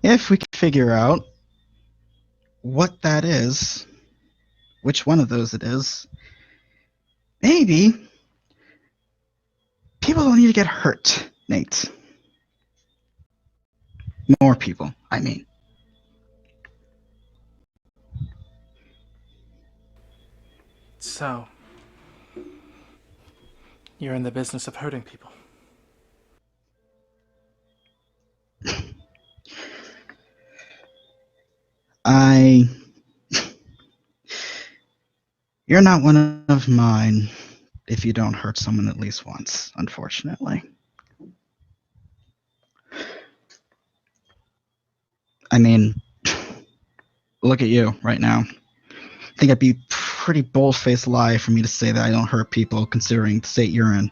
If we can figure out what that is, which one of those it is, maybe People don't need to get hurt, Nate. More people, I mean. So, you're in the business of hurting people. You're not one of mine if you don't hurt someone at least once, unfortunately. I mean, look at you right now. I think it'd be pretty bold-faced lie for me to say that I don't hurt people considering the state you're in.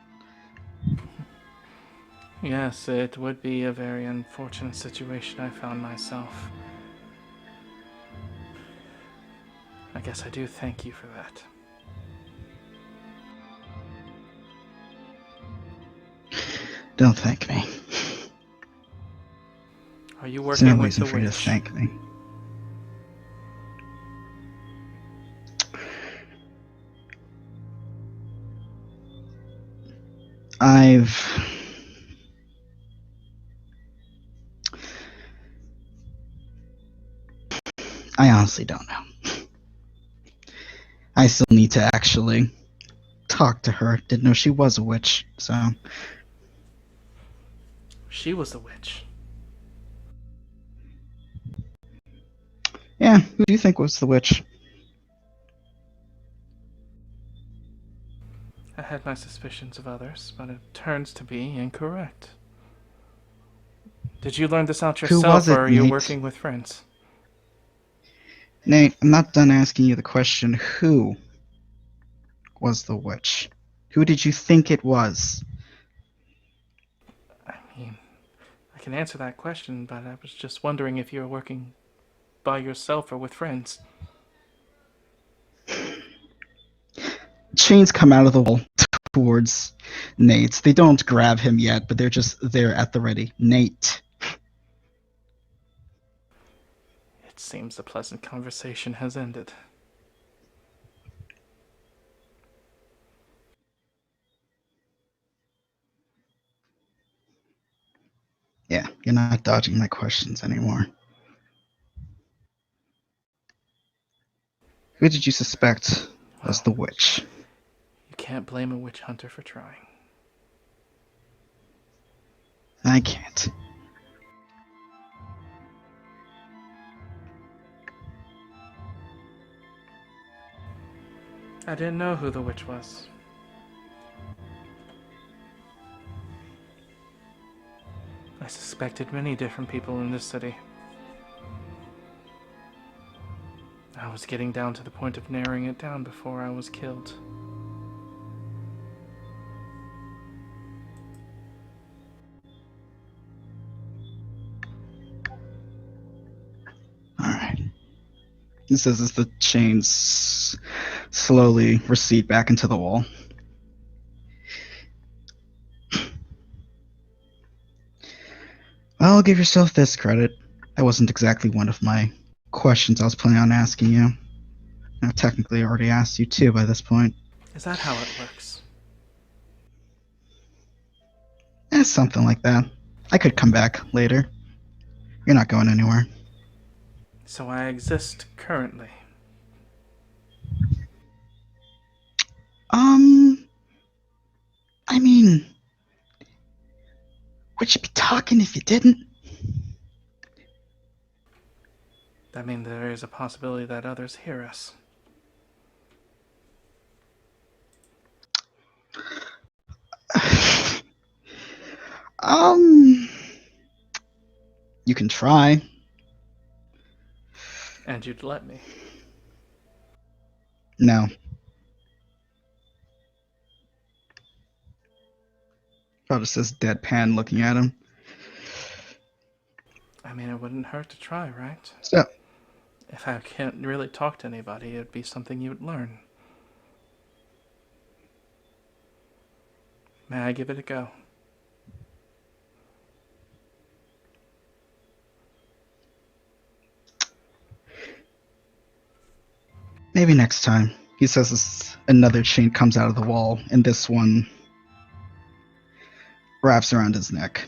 Yes, it would be a very unfortunate situation I found myself. I guess I do thank you for that. Don't thank me. Are you There's working no with reason the for you to witch? thank me. I honestly don't know. I still need to actually talk to her. Didn't know she was a witch, so. She was the witch. Yeah, who do you think was the witch? I had my suspicions of others, but it turns to be incorrect. Did you learn this out Who yourself, was it, or are you Nate? working with friends? Nate, I'm not done asking you the question. Who was the witch? Who did you think it was? I mean, I can answer that question, but I was just wondering if you were working by yourself or with friends. Chains come out of the wall towards Nate. They don't grab him yet, but they're just there at the ready. Nate. It seems the pleasant conversation has ended. Yeah, you're not dodging my questions anymore. Who did you suspect was the witch? You can't blame a witch hunter for trying. I can't. I didn't know who the witch was. I suspected many different people in this city. I was getting down to the point of narrowing it down before I was killed. Alright. He says as the chains slowly recede back into the wall. I'll give yourself this credit. That wasn't exactly one of my questions I was planning on asking you. I've technically already asked you two by this point. Is that how it works? Something like that. I could come back later. You're not going anywhere. So I exist currently. I mean, would you be talking if you didn't? That means there is a possibility that others hear us. You can try. And you'd let me. No. Probably says deadpan looking at him. I mean, it wouldn't hurt to try, right? So, If I can't really talk to anybody, it'd be something you would learn. May I give it a go? maybe next time. He says this, another chain comes out of the wall, and this one wraps around his neck.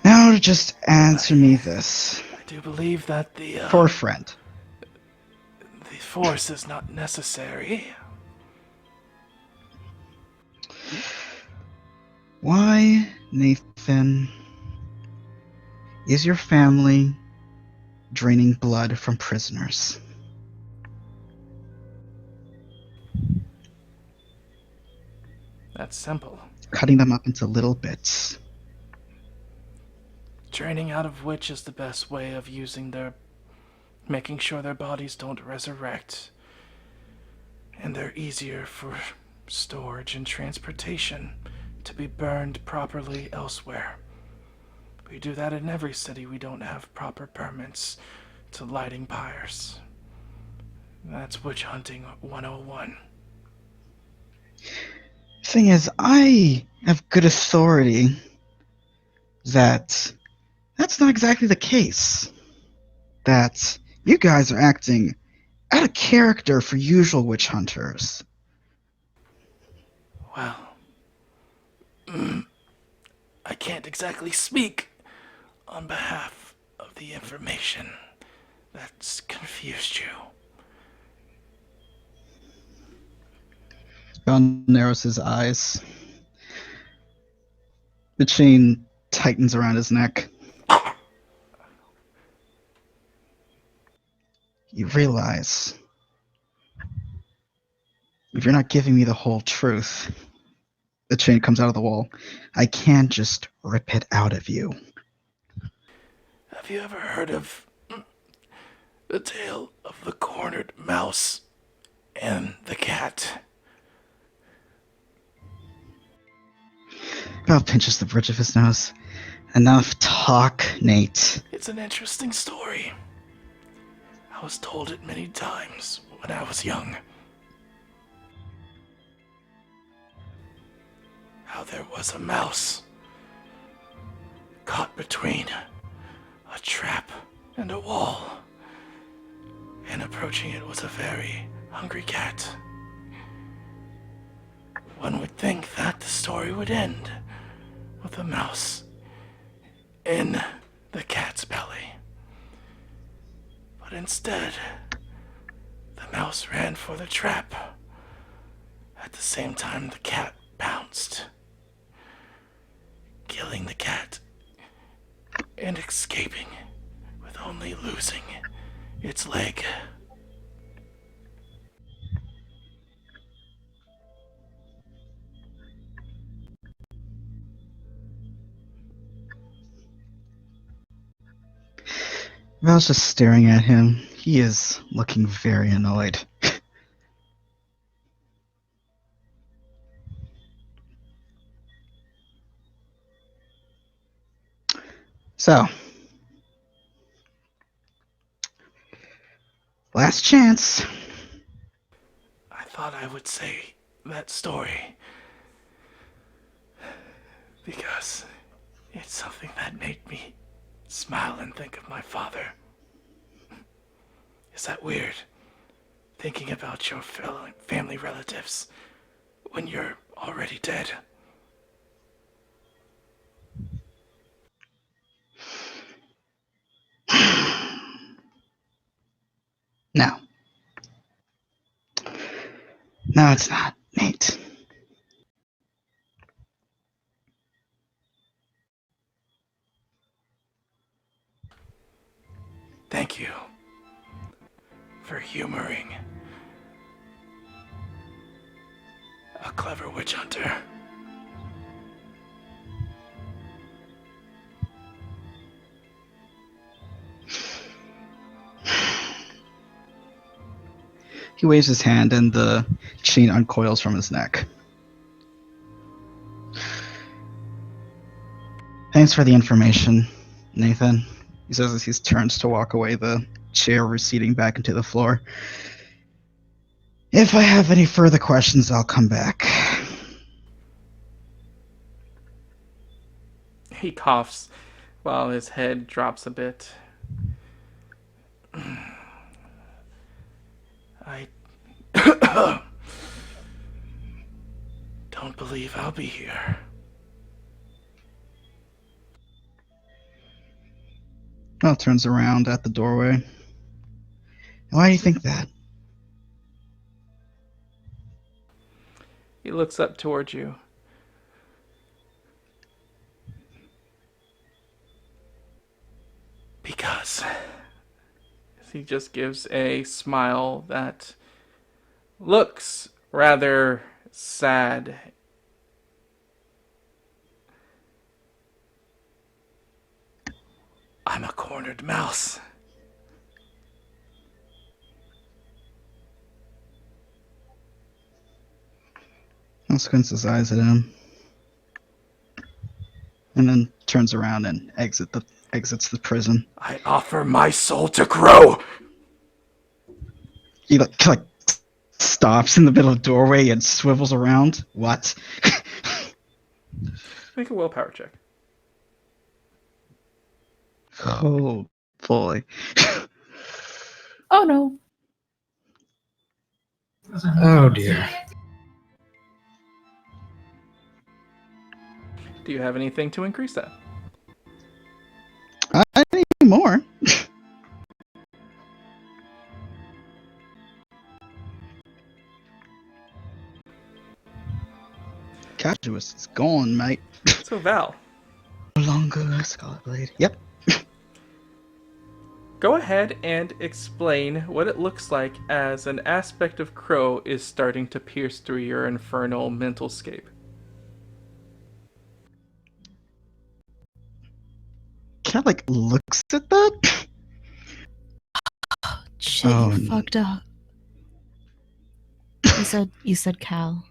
Now just answer me this. I do believe that the For a friend. force is not necessary. Why, Nathan, is your family draining blood from prisoners? That's simple. Cutting them up into little bits. Draining out of which is the best way of making sure their bodies don't resurrect. And they're easier for storage and transportation to be burned properly elsewhere. We do that in every city we don't have proper permits to lighting pyres. That's witch hunting 101. Thing is, I have good authority that that's not exactly the case. That you guys are acting out of character for usual witch hunters. Well, I can't exactly speak on behalf of the information that's confused you. Gon narrows his eyes. The chain tightens around his neck. You realize, if you're not giving me the whole truth, the chain comes out of the wall, I can't just rip it out of you. Have you ever heard of the tale of the cornered mouse and the cat? Val pinches the bridge of his nose. Enough talk, Nate. It's an interesting story. I was told it many times when I was young. How there was a mouse caught between a trap and a wall, and approaching it was a very hungry cat. One would think that the story would end with a mouse in the cat's belly. But instead, the mouse ran for the trap. At the same time, the cat pounced, killing the cat and escaping with only losing its leg. Val's just staring at him. He is looking very annoyed. So, last chance. I thought I would say that story because it's something that made me smile and think of my father. Is that weird? Thinking about your family relatives when you're already dead? No. No, it's not, Nate. Thank you for humoring a clever witch hunter. He waves his hand and the chain uncoils from his neck. Thanks for the information, Nathan. He says as he turns to walk away, the chair receding back into the floor. If I have any further questions, I'll come back. He coughs while his head drops a bit. I don't don't believe I'll be here. Val turns around at the doorway. Why do you think that? He looks up towards you. Because he just gives a smile that looks rather sad. I'm a cornered mouse. Val squints his eyes at him. And then turns around and exits the prison. I offer my soul to Crow. He like stops in the middle of the doorway and swivels around. What? Make a willpower check. Oh boy. Oh no. Oh dear. Do you have anything to increase that? I need more. Casuous is gone, mate. So Val, No longer Scarlet Blade. Yep. go ahead and explain what it looks like as an aspect of Crow is starting to pierce through your infernal mental scape. Cat like looks at that. Shit, Oh, you no. fucked up. You said Cal.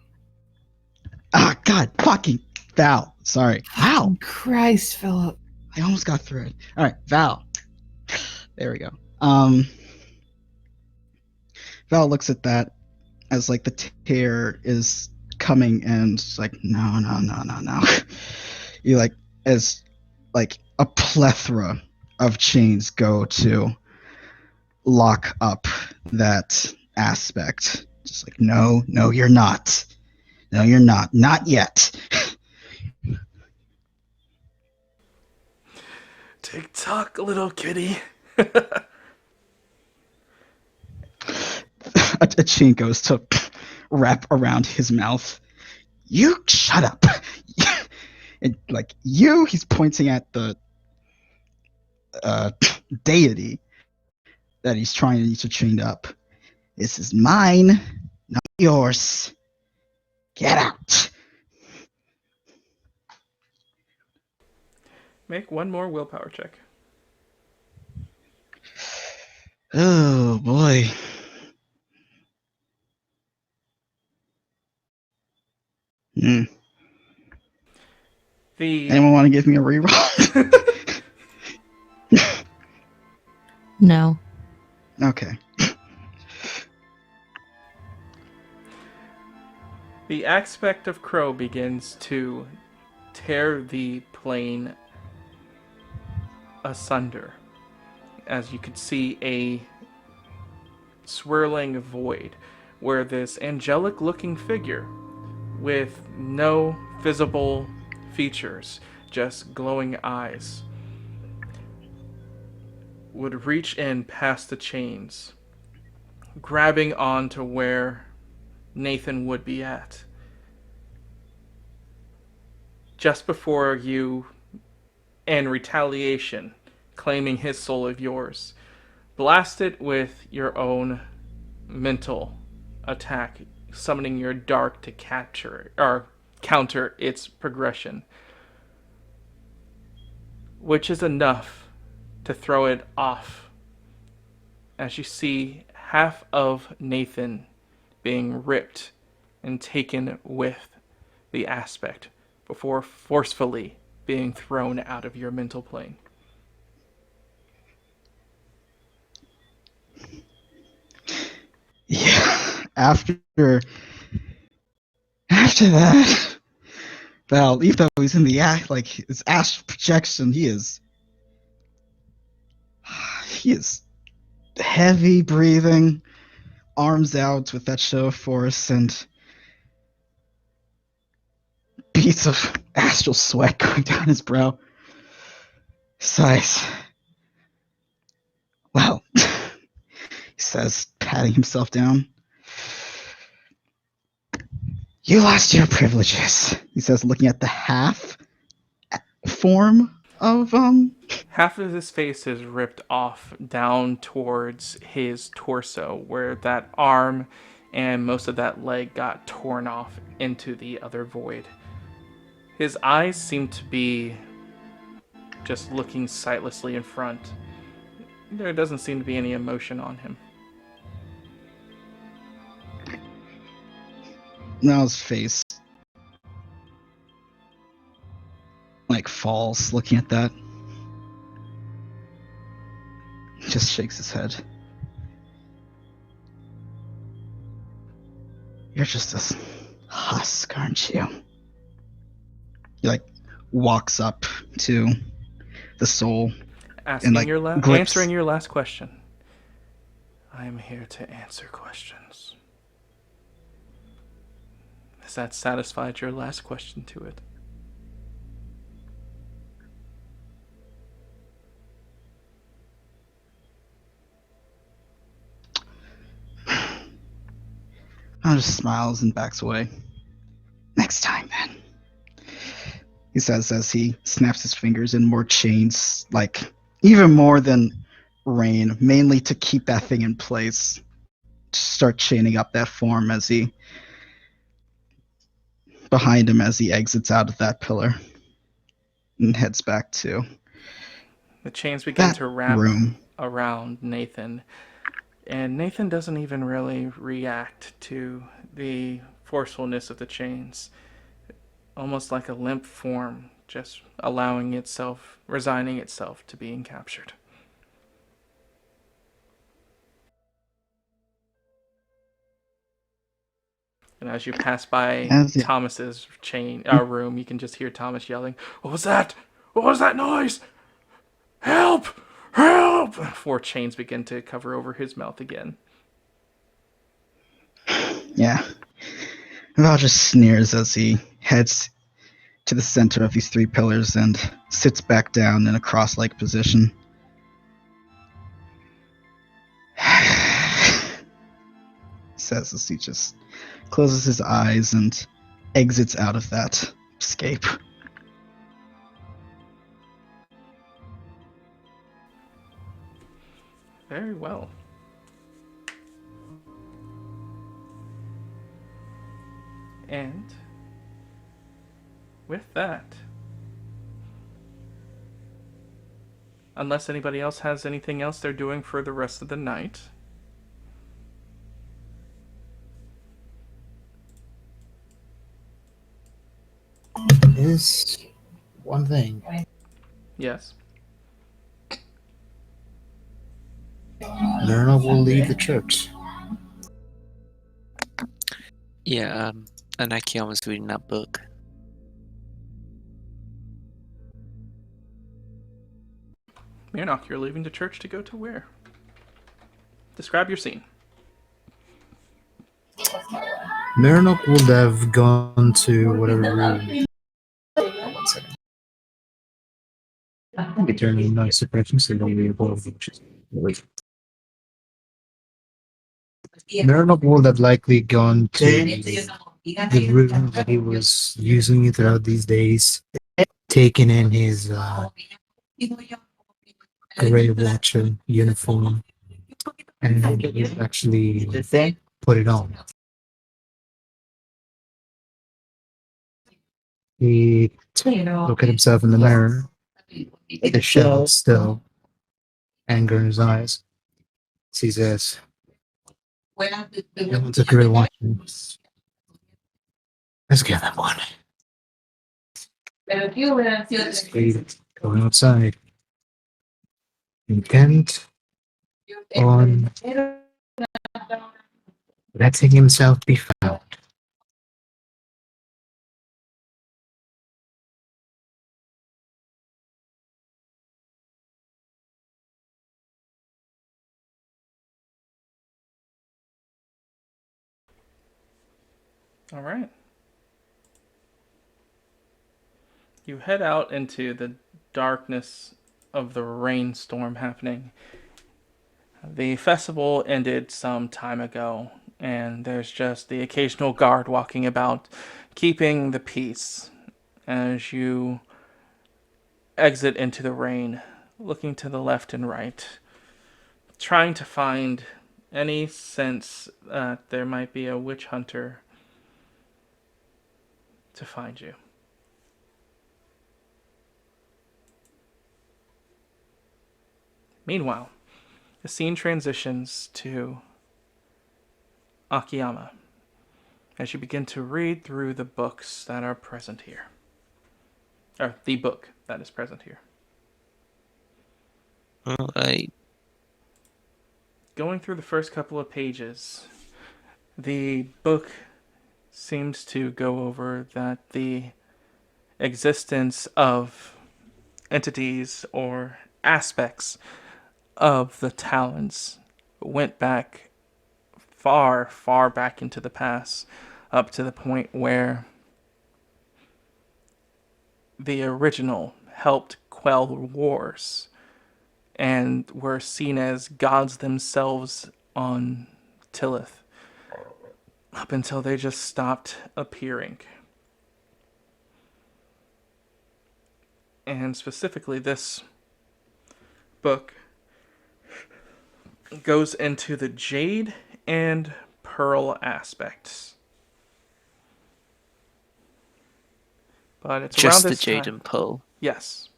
Ah, God, fucking Val. Sorry, Val. Christ, Philip. I almost got through it. All right, Val. There we go. Val looks at that as like the tear is coming and it's like, no. You like as like a plethora of chains go to lock up that aspect. Just like, no, you're not. No, you're not. Not yet. Tick tock, little kitty. A chain goes to wrap around his mouth. You shut up. And like you, he's pointing at the deity that he's trying to chain up. This is mine, not yours. Get out. Make one more willpower check. Oh boy. The Anyone want to give me a reroll? No. Okay. The aspect of Crow begins to tear the plane asunder, as you could see a swirling void where this angelic looking figure with no visible features, just glowing eyes, would reach in past the chains, grabbing on to where Nathan would be at. Just before you, in retaliation, claiming his soul of yours, blast it with your own mental attack, summoning your dark to capture or counter its progression, which is enough to throw it off as you see half of Nathan being ripped and taken with the aspect before forcefully being thrown out of your mental plane. Yeah. After that, Val, even though he's in the act, like his astral projection, he is heavy breathing, arms out with that show of force, and beads of astral sweat going down his brow. Sighs. Well, he says, patting himself down. You lost your privileges, he says, looking at the half form of Half of his face is ripped off down towards his torso, where that arm and most of that leg got torn off into the other void. His eyes seem to be just looking sightlessly in front. There doesn't seem to be any emotion on him. now his face like falls looking at that. Just shakes his head. You're just a husk, aren't you? He like walks up to the soul. Asking like, your grips. answering your last question. I am here to answer questions. Has that satisfied your last question to it? He just smiles and backs away. Next time, then. He says as he snaps his fingers and more chains, like even more than rain, mainly to keep that thing in place. Start chaining up that form as he behind him as he exits out of that pillar and heads back to The chains begin that to wrap room. around Nathan, and Nathan doesn't even really react to the forcefulness of the chains. Almost like a limp form, just resigning itself to being captured. And as you pass by Thomas's room, you can just hear Thomas yelling, "What was that? What was that noise? Help! Help!" 4 chains begin to cover over his mouth again. Yeah. Val just sneers as he heads to the center of these 3 pillars and sits back down in a cross-like position. Says as he just closes his eyes and exits out of that escape. Very well. And with that, unless anybody else has anything else they're doing for the rest of the night, Is one thing. yes. Myrna will leave the church. Yeah, and Akiyama's reading that book. Mirnock, you're leaving the church to go to where? Describe your scene. Myrnock would have gone to whatever room. One second. Let me turn on noise suppression so don't be involved. Myrnock would have likely gone to the room that he was using throughout these days, taking in his Grey Watcher uniform, and he actually put it on. He looked at himself in the mirror, the shell still, anger in his eyes. He says, "It's a Grey Watcher. Let's get that one." Going outside. Intent on letting himself be found. All right. You head out into the darkness of the rainstorm happening. The festival ended some time ago, and there's just the occasional guard walking about, keeping the peace as you exit into the rain, looking to the left and right, trying to find any sense that there might be a witch hunter to find you. Meanwhile, the scene transitions to Akiyama as you begin to read through the books that are present here. Or the book that is present here. Alright. Going through the first couple of pages, the book seems to go over that the existence of entities or aspects of the Talons went back far, far back into the past, up to the point where the original helped quell wars and were seen as gods themselves on Tillith up until they just stopped appearing. And specifically, this book goes into the Jade and Pearl aspects. But it's Just around the this Jade time. and Pearl. Yes.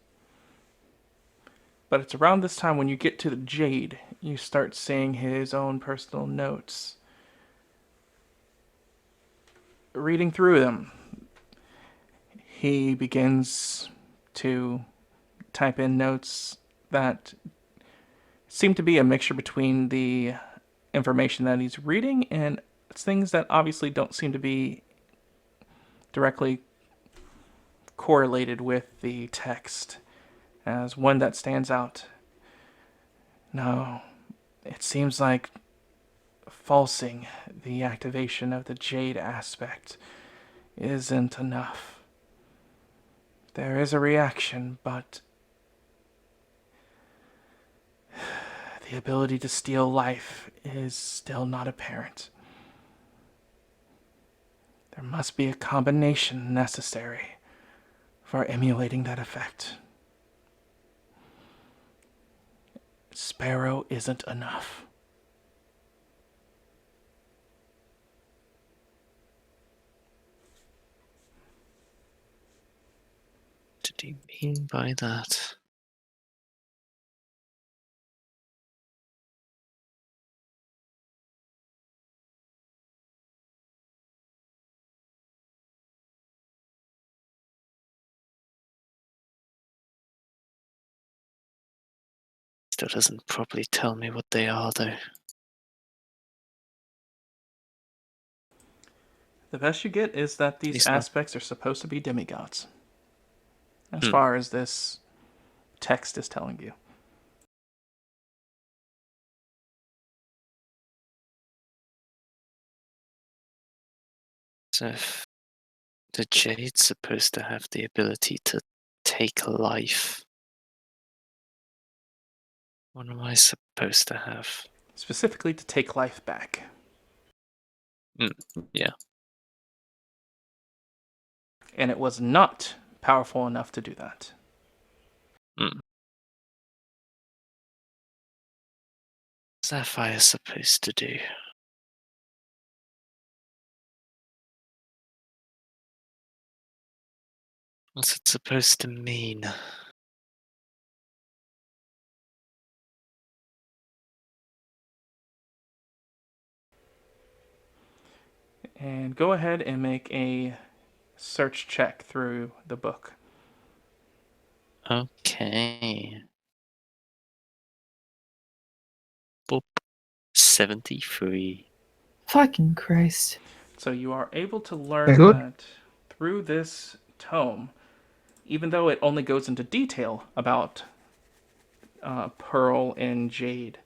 But it's around this time when you get to the Jade, you start seeing his own personal notes. Reading through them, he begins to type in notes that seem to be a mixture between the information that he's reading and things that obviously don't seem to be directly correlated with the text. As one that stands out. No, it seems like falsing the activation of the Jade aspect isn't enough. There is a reaction, but the ability to steal life is still not apparent. There must be a combination necessary for emulating that effect. Sparrow isn't enough. What did he mean by that? Still doesn't properly tell me what they are, though. The best you get is that these He's not- aspects are supposed to be demigods. As Hmm. far as this text is telling you. So if the Jade's supposed to have the ability to take life, what am I supposed to have? Specifically to take life back. Yeah. And it was not powerful enough to do that. What's Sapphire supposed to do? What's it supposed to mean? And go ahead and make a search check through the book. Okay. Boop. 73. Fucking Christ. So you are able to Very learn good. that through this tome, even though it only goes into detail about Pearl and Jade,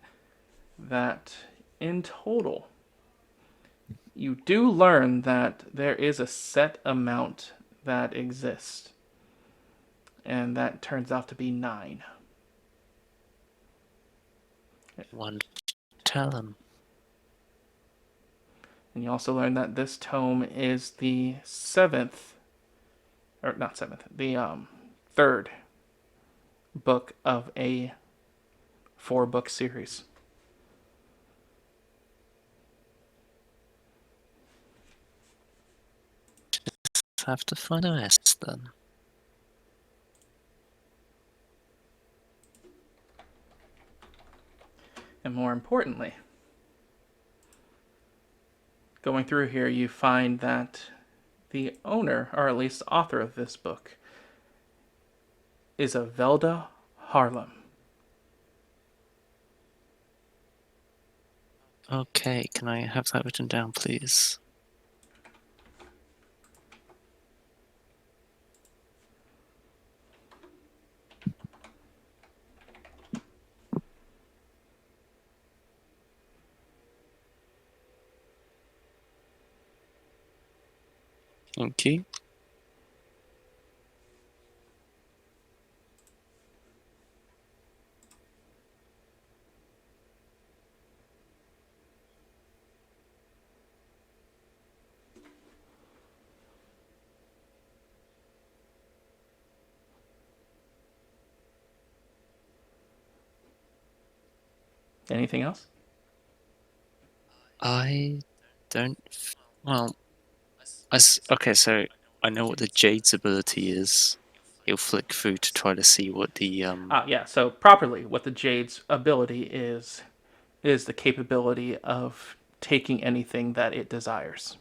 that in total, you do learn that there is a set amount that exists. and that turns out to be 9. One, tell him. And you also learn that this tome is the 7th, or not 7th, the 3rd book of a 4-book series. Just have to find a rest then. And more importantly, going through here, you find that the owner, or at least author of this book, is a Velda Harlem. Okay, can I have that written down, please? Thank you. Anything else? I don't. Well, okay, so I know what the Jade's ability is. He'll flick through to try to see what the Yeah, so properly, what the Jade's ability is the capability of taking anything that it desires.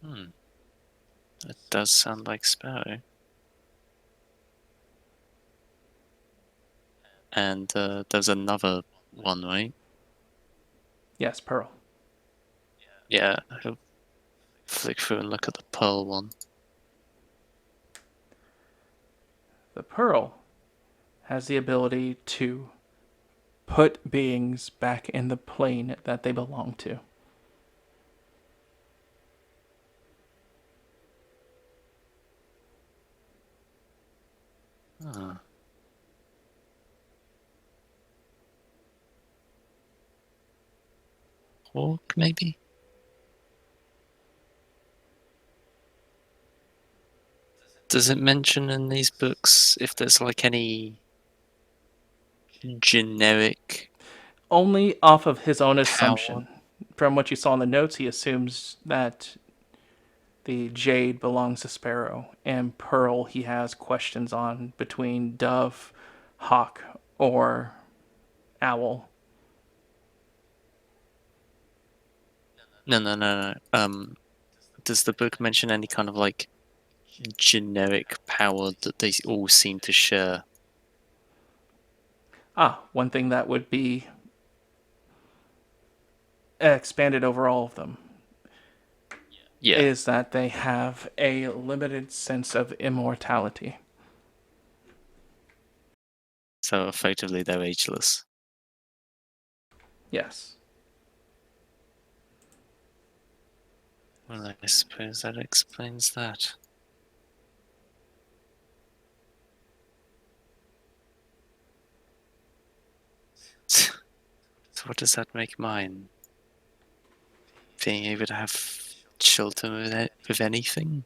That does sound like Sparrow. And there's another one, right? Yes, Pearl. Yeah, he'll flick through and look at the Pearl one. The Pearl has the ability to put beings back in the plane that they belong to. Ah. Hawk, maybe? Does it mention in these books if there's like any generic Only off of his own power? assumption. From what you saw in the notes, he assumes that the Jade belongs to Sparrow, and Pearl he has questions on between Dove, Hawk, or Owl. No. Does the book mention any kind of like generic power that they all seem to share? One thing that would be expanded over all of them Yeah. is that they have a limited sense of immortality. So effectively they're ageless. Yes. Well, I suppose that explains that. So what does that make mine? Being able to have children with anything?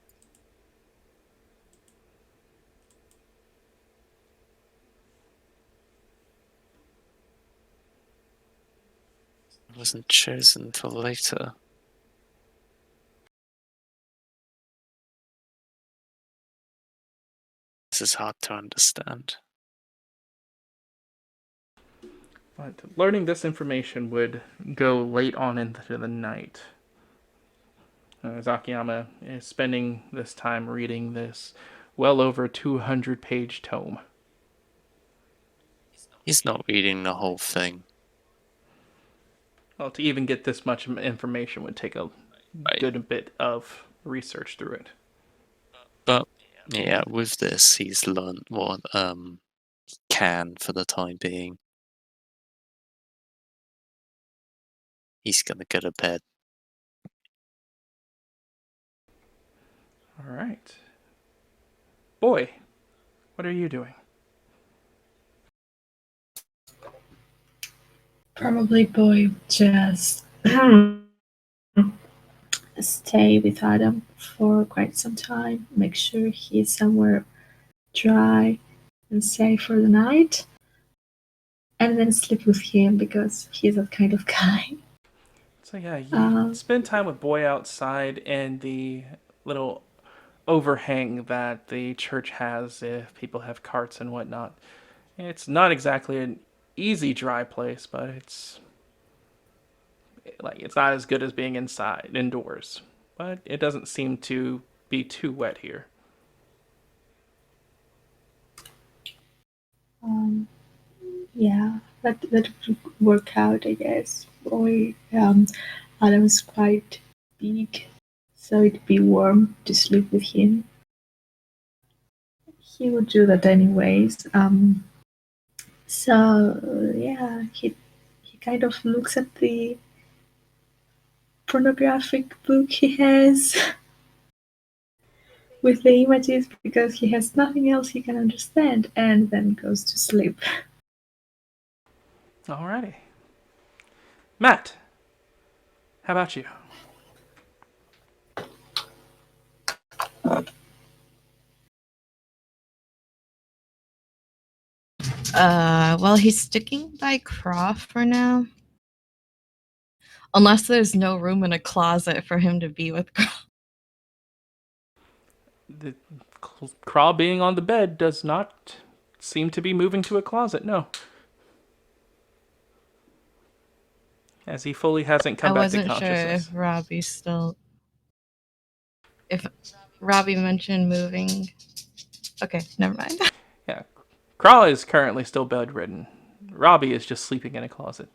I wasn't chosen until later. This is hard to understand. But learning this information would go late on into the night. Zakiyama is spending this time reading this well over 200-page tome. He's not reading the whole thing. Well, to even get this much information would take a good bit of research through it. But yeah, with this, he's learned what he can for the time being. He's gonna go to bed. All right. Boy, what are you doing? Probably boy just stay with Adam for quite some time, make sure he's somewhere dry and safe for the night, and then sleep with him because he's that kind of guy. So yeah, you spend time with Boy outside in the little overhang that the church has if people have carts and whatnot. It's not exactly an easy dry place, but it's not as good as being inside indoors. But it doesn't seem to be too wet here. Yeah, that would work out, I guess. Boy, Adam's quite big, so it'd be warm to sleep with him. He would do that anyways. So yeah, he kind of looks at the pornographic book he has with the images because he has nothing else he can understand, and then goes to sleep. Alrighty. Matt, how about you? Well, he's sticking by Croft for now. Unless there's no room in a closet for him to be with Croft. The Crawl being on the bed does not seem to be moving to a closet, no. As he fully hasn't come I back to wasn't sure consciousness. if Robbie still. If Robbie mentioned moving. Okay, never mind. Yeah. Crawl is currently still bedridden. Robbie is just sleeping in a closet.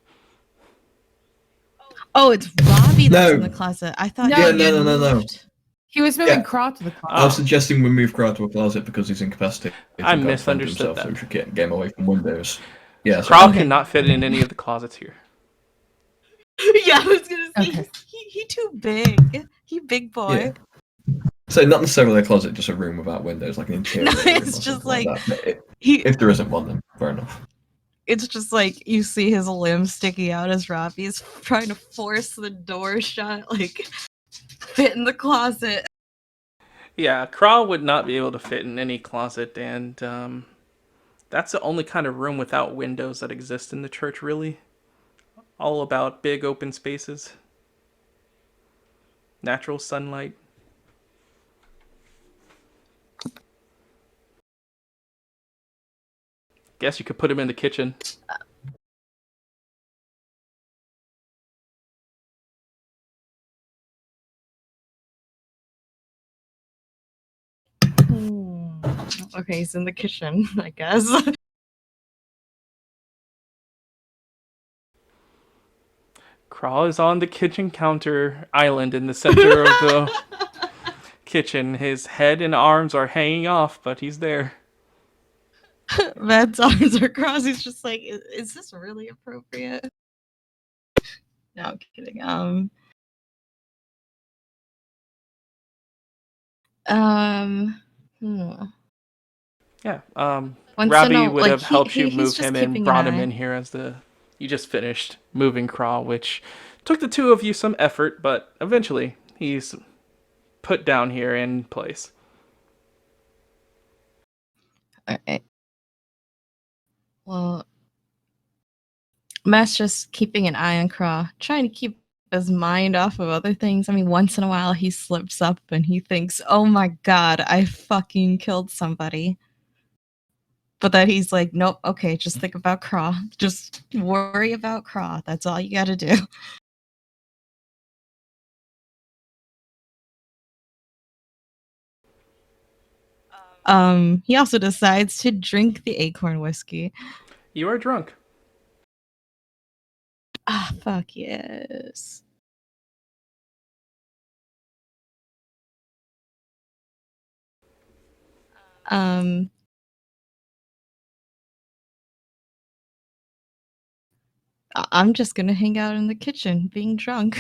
Oh, it's Robbie that's No. in the closet. I thought. No, he had no. moved. He was moving Yeah. Craw to the closet. I was suggesting we move Crawl to a closet because he's incapacitated. I He can't defend misunderstood himself, that. So we should get him away from windows. Yeah, so Crawl Okay. cannot fit in any of the closets here. Yeah, I was gonna say Okay. he too big. He big boy. So not necessarily a closet, just a room without windows, like an interior No, room or it's something just like that. he. If there isn't one, then fair enough. It's just like you see his limbs sticking out as Robbie's trying to force the door shut, like fit in the closet. Yeah, Crawl would not be able to fit in any closet, and that's the only kind of room without windows that exist in the church, really. All about big open spaces, natural sunlight. Guess you could put him in the kitchen. Okay, he's in the kitchen, I guess. Crawl is on the kitchen counter island in the center of the kitchen. His head and arms are hanging off, but he's there. Matt's arms are crossed. He's just like, is this really appropriate? No, I'm kidding. Yeah. Once Robbie in a- would like, have helped you he's move just him and keeping brought an him eye. in here as you just finished moving Crawl, which took the two of you some effort, but eventually he's put down here in place. Alright. Well, Matt's just keeping an eye on Craw, trying to keep his mind off of other things. I mean, once in a while he slips up and he thinks, oh my god, I fucking killed somebody. But then he's like, nope, okay, just think about Craw. Just worry about Craw. That's all you gotta do. He also decides to drink the acorn whiskey. You are drunk. Ah, fuck yes. I'm just gonna hang out in the kitchen being drunk.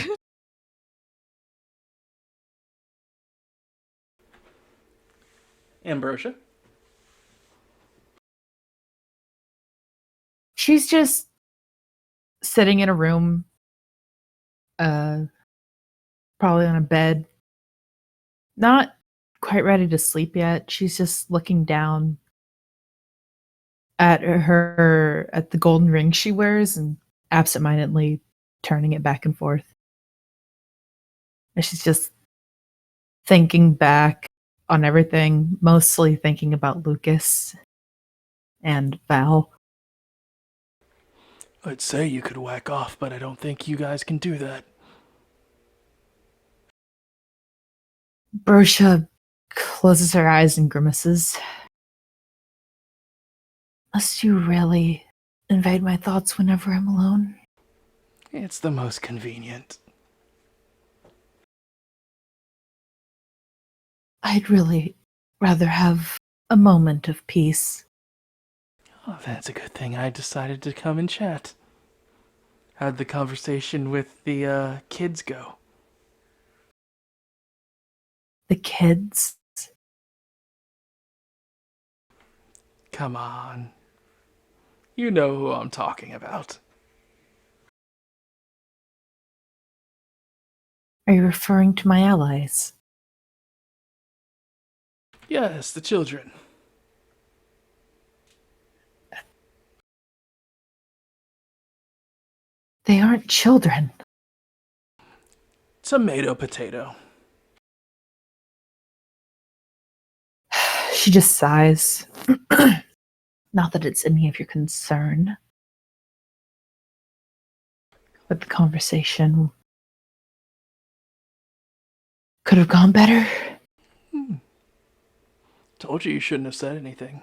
Ambrosia? She's just sitting in a room, probably on a bed, not quite ready to sleep yet. She's just looking down at the golden ring she wears and absentmindedly turning it back and forth. And she's just thinking back on everything, mostly thinking about Lucas and Val. I'd say you could whack off, but I don't think you guys can do that. Brosha closes her eyes and grimaces. Must you really invade my thoughts whenever I'm alone? It's the most convenient. I'd really rather have a moment of peace. Oh, that's a good thing I decided to come and chat. How'd the conversation with the kids go? The kids? Come on. You know who I'm talking about. Are you referring to my allies? Yes, the children. They aren't children. Tomato potato. She just sighs. Not that it's any of your concern. But the conversation could have gone better. Told you shouldn't have said anything.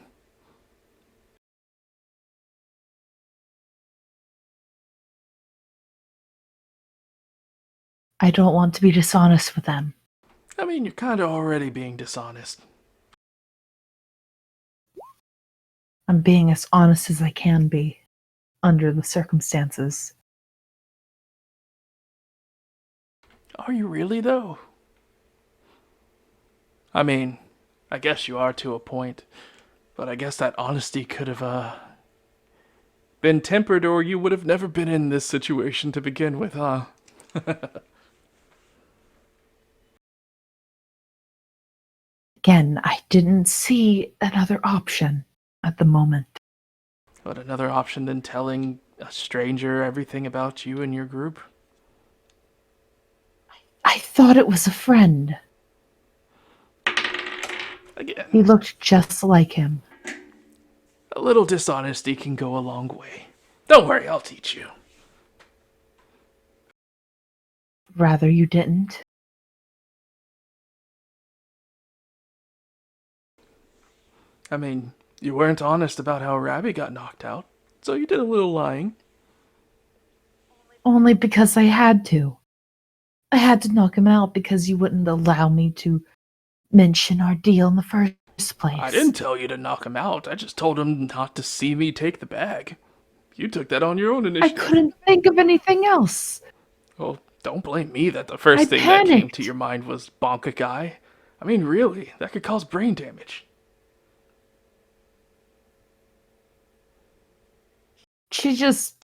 I don't want to be dishonest with them. I mean, you're kind of already being dishonest. I'm being as honest as I can be under the circumstances. Are you really, though? I mean, I guess you are to a point, but I guess that honesty could have, been tempered, or you would have never been in this situation to begin with, huh? Again, I didn't see another option at the moment. What, another option than telling a stranger everything about you and your group? I thought it was a friend. Again, He looked just like him. a little dishonesty can go a long way. Don't worry, I'll teach you. Rather you didn't. I mean, you weren't honest about how Rabbi got knocked out, so you did a little lying. Only because I had to. I had to knock him out because you wouldn't allow me to mention our deal in the first place. I didn't tell you to knock him out. I just told him not to see me take the bag. You took that on your own I initiative. couldn't think of anything else. Well, don't blame me that the first I thing that came panicked. to your mind was bonk a guy. I mean, really, that could cause brain damage. She just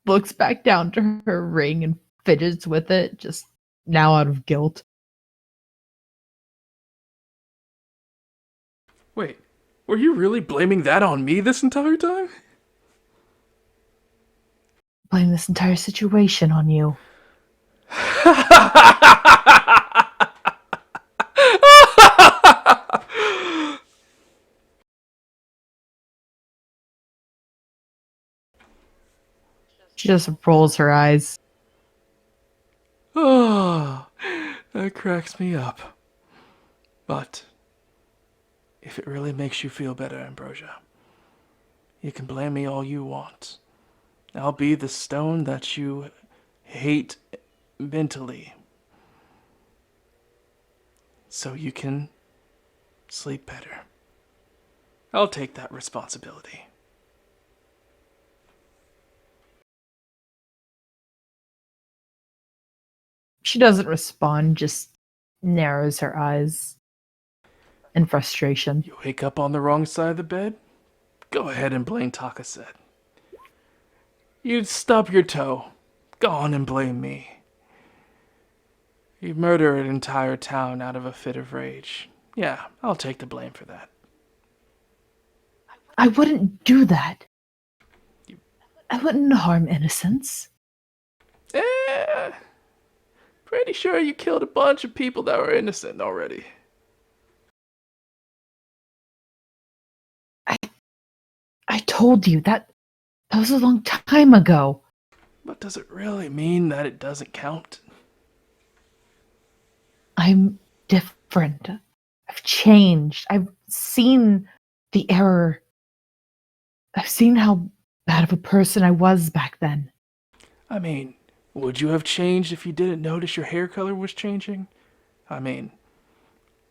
looks back down to her ring and fidgets with it, just now out of guilt. Wait, were you really blaming that on me this entire time? Blame this entire situation on you. She just rolls her eyes. Oh, that cracks me up. But if it really makes you feel better, Ambrosia, you can blame me all you want. I'll be the stone that you hate mentally, so you can sleep better. I'll take that responsibility. She doesn't respond, just narrows her eyes in frustration. You wake up on the wrong side of the bed? Go ahead and blame Takaset. You stub your toe. Go on and blame me. You murder an entire town out of a fit of rage. Yeah, I'll take the blame for that. I wouldn't do that. I wouldn't harm innocents. Pretty sure you killed a bunch of people that were innocent already. I told you that was a long time ago. But does it really mean that it doesn't count? I'm different. I've changed. I've seen the error. I've seen how bad of a person I was back then. I mean, would you have changed if you didn't notice your hair color was changing? I mean,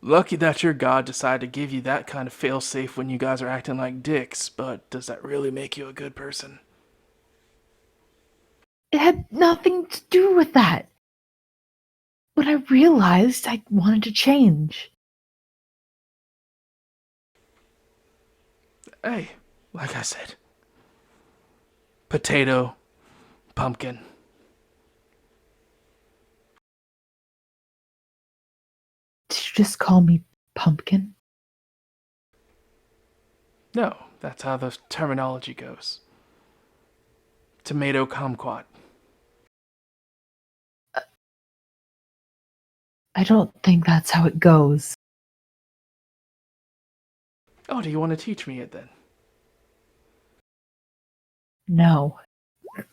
lucky that your god decided to give you that kind of failsafe when you guys are acting like dicks, but does that really make you a good person? It had nothing to do with that. When I realized I wanted to change. Hey, like I said, potato, pumpkin. Did you just call me pumpkin? No, that's how the terminology goes. Tomato kumquat. I don't think that's how it goes. Oh, do you want to teach me it then? No.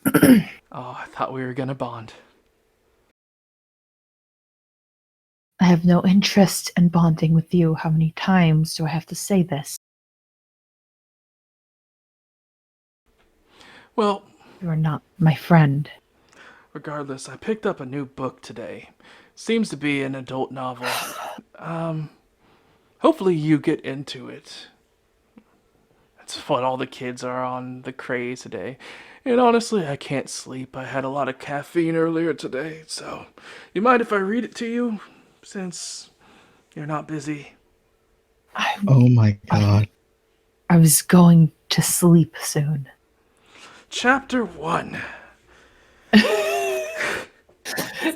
Oh, I thought we were gonna bond. I have no interest in bonding with you. How many times do I have to say this? Well, You are not my friend. regardless, I picked up a new book today. Seems to be an adult novel. Hopefully you get into it. That's what all the kids are on the craze today. And honestly, I can't sleep. I had a lot of caffeine earlier today, so you mind if I read it to you? Since you're not busy. Oh my god. I was going to sleep soon. Chapter 1.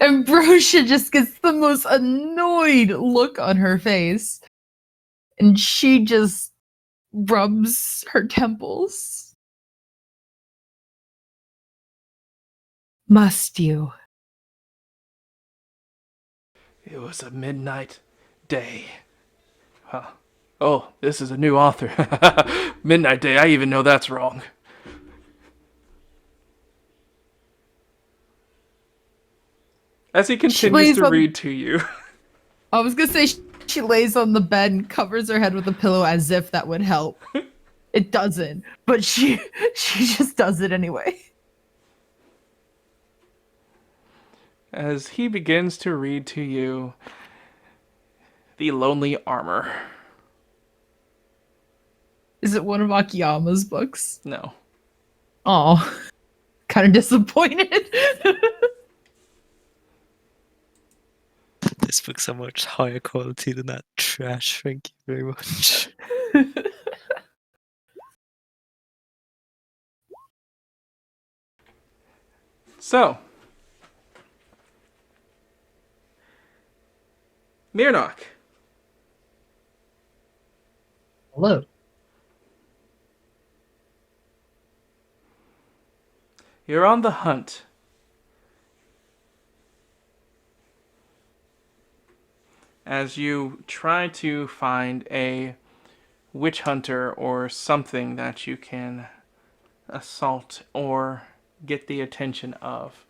Ambrosia just gets the most annoyed look on her face. And she just rubs her temples. Must you? It was a midnight day. Huh. Oh, this is a new author. Midnight Day, I even know that's wrong. As he continues to read to you. I was gonna say she lays on the bed and covers her head with a pillow as if that would help. It doesn't, but she just does it anyway. As he begins to read to you The Lonely Armor. Is it one of Akiyama's books? No. Oh, kind of disappointed. This book's so much higher quality than that trash. Thank you very much. So, Mirnock. Hello. You're on the hunt. As you try to find a witch hunter or something that you can assault or get the attention of.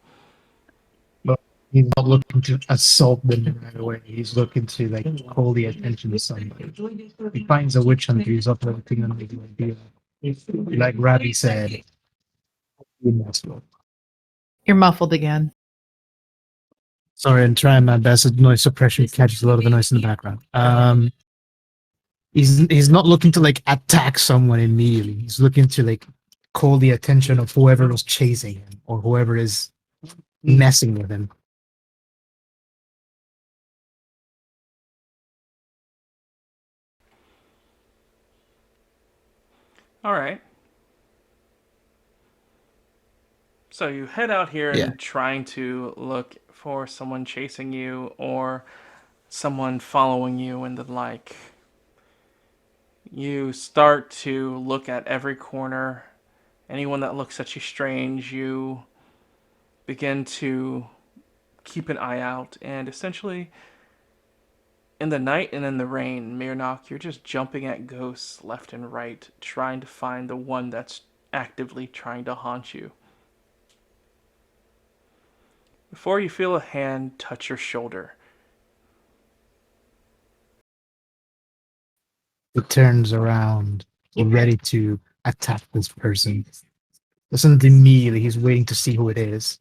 He's not looking to assault them right away. He's looking to call the attention of somebody. He finds a witch hunter. He's up everything under the idea. Like Ravi said. You're muffled again. Sorry, I'm trying my best. Noise suppression catches a lot of the noise in the background. He's not looking to attack someone immediately. He's looking to call the attention of whoever is chasing him or whoever is messing with him. All right. So you head out here Yeah. and trying to look for someone chasing you or someone following you and the like. You start to look at every corner. Anyone that looks at you strange, you begin to keep an eye out, and essentially in the night and in the rain, Mirnock, you're just jumping at ghosts left and right, trying to find the one that's actively trying to haunt you. Before you feel a hand touch your shoulder. He turns around, ready to attack this person. Doesn't immediately, he's waiting to see who it is.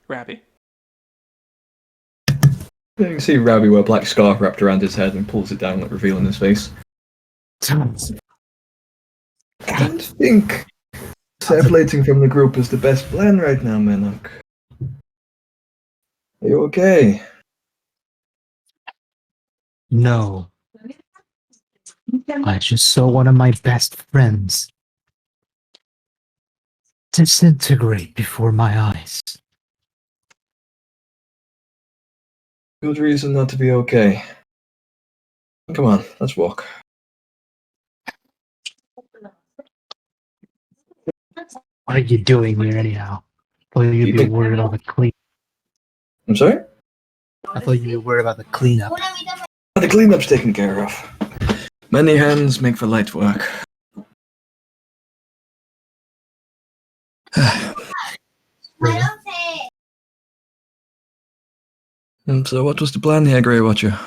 Rabby. You can see Ravi with a black scarf wrapped around his head and pulls it down, like revealing his face. I don't think separating from the group is the best plan right now, Menok. Are you okay? No. I just saw one of my best friends disintegrate before my eyes. Good reason not to be okay. Come on, let's walk. What are you doing here anyhow? I thought you'd be worried about the clean. I'm sorry? I thought you'd be worried about the cleanup. The cleanup's taken care of. Many hands make for light work. And so what was the plan here, Grey Watcher?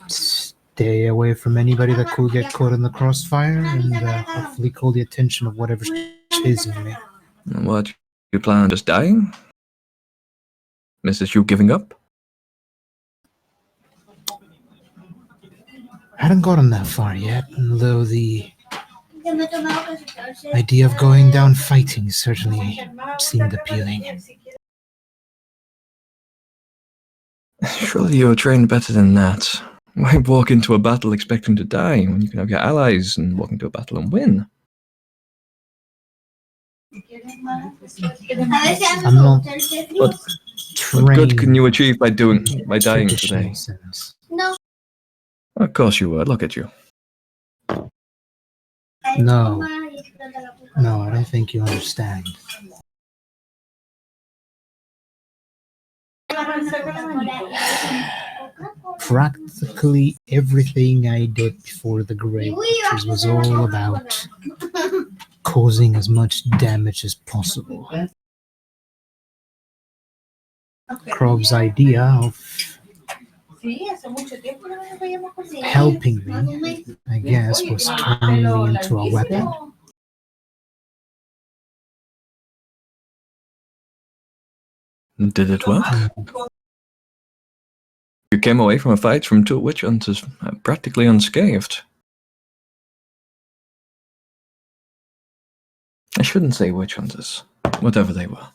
Stay away from anybody that could get caught in the crossfire and hopefully call the attention of whatever's chasing me. And what, you plan on just dying? Mrs. You giving up? I hadn't gotten that far yet, though the idea of going down fighting certainly seemed appealing. Surely you're trained better than that. Why walk into a battle expecting to die when you can have your allies and walk into a battle and win? I'm not What trained good can you achieve by dying traditional today? sense. Of course you would. Look at you. No, I don't think you understand. Practically everything I did before the Grey Watchers was all about causing as much damage as possible. Krob's idea of helping me, I guess, was turning me into a weapon. Did it work? You came away from a fight from two witch hunters practically unscathed. I shouldn't say witch hunters, whatever they were.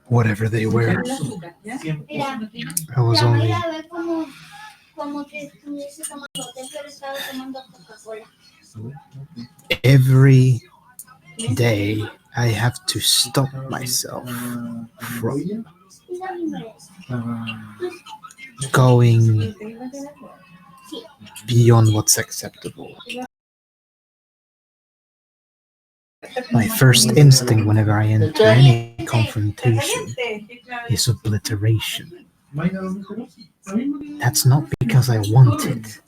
Whatever they were. I was only every day I have to stop myself from going beyond what's acceptable. My first instinct whenever I enter any confrontation is obliteration. That's not because I want it.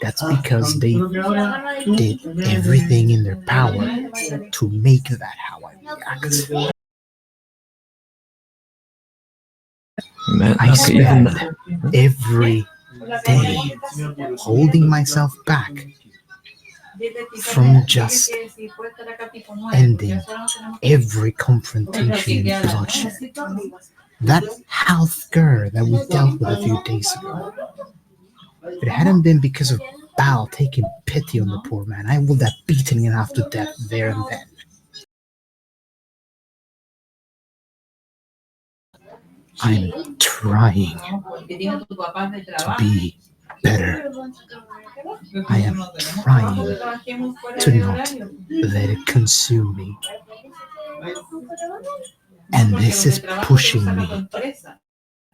That's because they did everything in their power to make that how I react. I spend every day holding myself back from just ending every confrontation in bloodshed. That health girl that we dealt with a few days ago, if it hadn't been because of Baal taking pity on the poor man, I would have beaten him half to death there and then. I'm trying to be better. I am trying to not let it consume me. And this is pushing me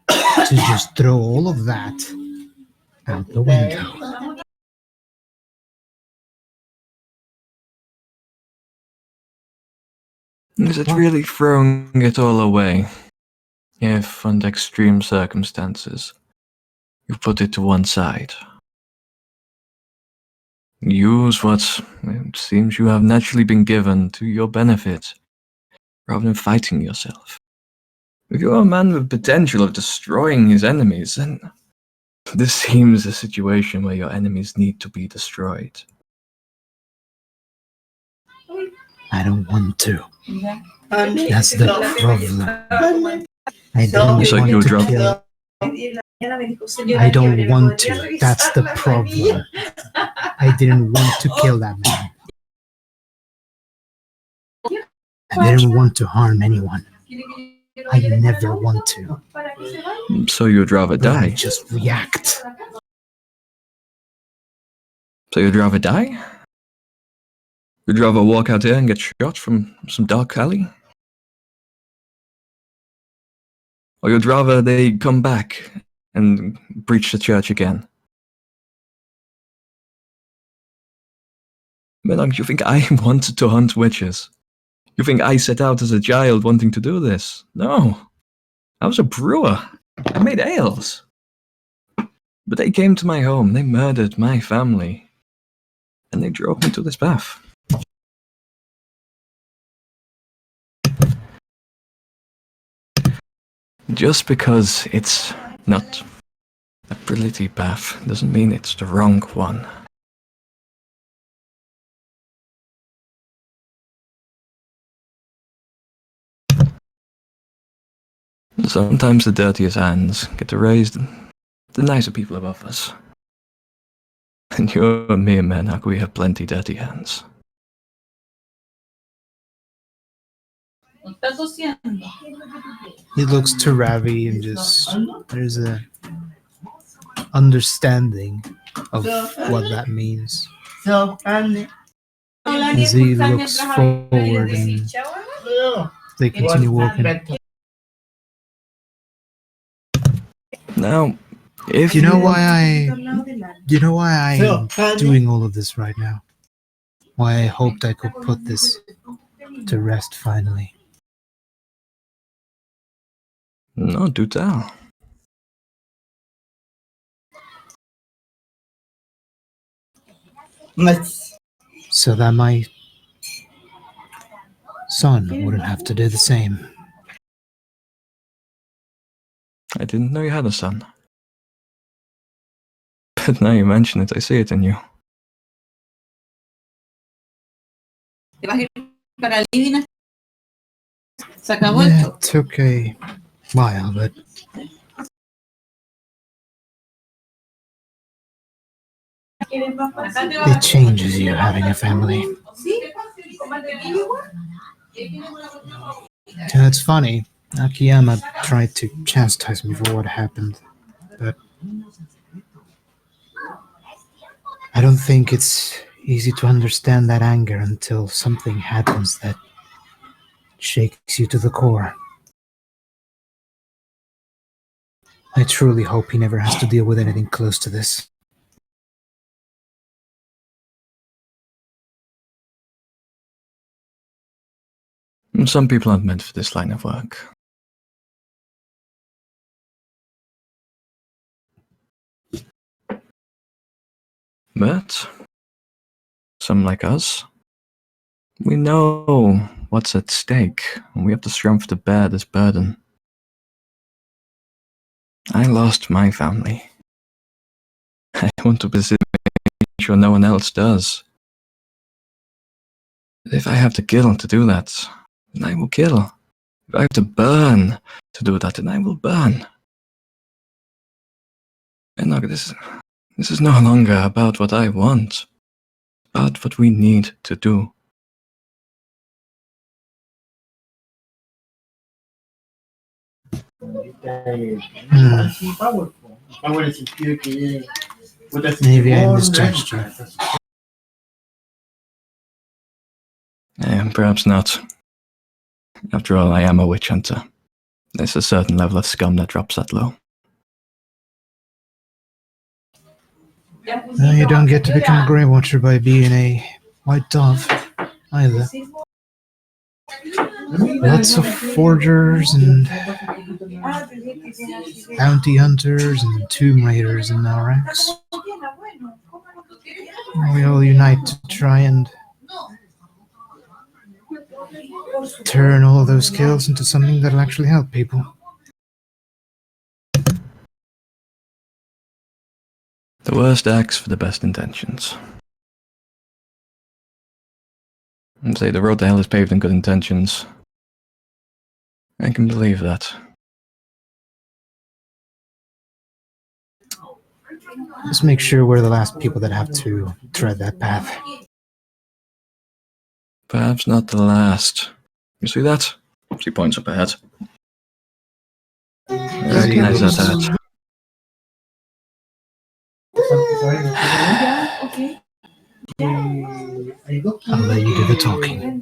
to just throw all of that out the window. Is it really throwing it all away? If, under extreme circumstances, you put it to one side. Use what it seems you have naturally been given to your benefit, rather than fighting yourself. If you are a man with potential of destroying his enemies, then this seems a situation where your enemies need to be destroyed. I don't want to. That's the problem. I don't You said want you would to drop- kill. I don't want to. That's the problem. I didn't want to kill that man. I didn't want to harm anyone. I never want to. So you'd rather But I die? just react. So you'd rather die? You'd rather walk out here and get shot from some dark alley? Or you'd rather they come back and breach the church again? Menag, you think I wanted to hunt witches? You think I set out as a child wanting to do this? No. I was a brewer. I made ales. But they came to my home, they murdered my family, and they drove me to this path. Just because it's not a pretty path doesn't mean it's the wrong one. Sometimes the dirtiest hands get to raise the nicer people above us. And you and me, Menag, we have plenty dirty hands. He looks to Ravi and just there's a understanding of what that means. As he looks forward and they continue walking. Now, if You know why I'm doing all of this right now? Why I hoped I could put this to rest finally. No, do tell. So that my son wouldn't have to do the same. I didn't know you had a son. But now you mention it, I see it in you. Yeah, it took a while, but it changes you having a family. And it's funny, Akiyama tried to chastise me for what happened, but I don't think it's easy to understand that anger until something happens that shakes you to the core. I truly hope he never has to deal with anything close to this. Some people aren't meant for this line of work. But some like us, we know what's at stake, and we have the strength to bear this burden. I lost my family. I want to make sure no one else does. But if I have to kill to do that, then I will kill. If I have to burn to do that, then I will burn. And look, this This is no longer about what I want, about what we need to do. Maybe I misjudged you. Perhaps not. After all, I am a witch hunter. There's a certain level of scum that drops that low. Well, you don't get to become a Grey Watcher by being a white dove, either. Lots of forgers and bounty hunters and tomb raiders in our ranks. We all unite to try and turn all of those skills into something that'll actually help people. The worst acts for the best intentions. And say the road to hell is paved in good intentions. I can believe that. Just make sure we're the last people that have to tread that path. Perhaps not the last. You see that? She points up ahead. I recognize that hat. I'll let you do the talking.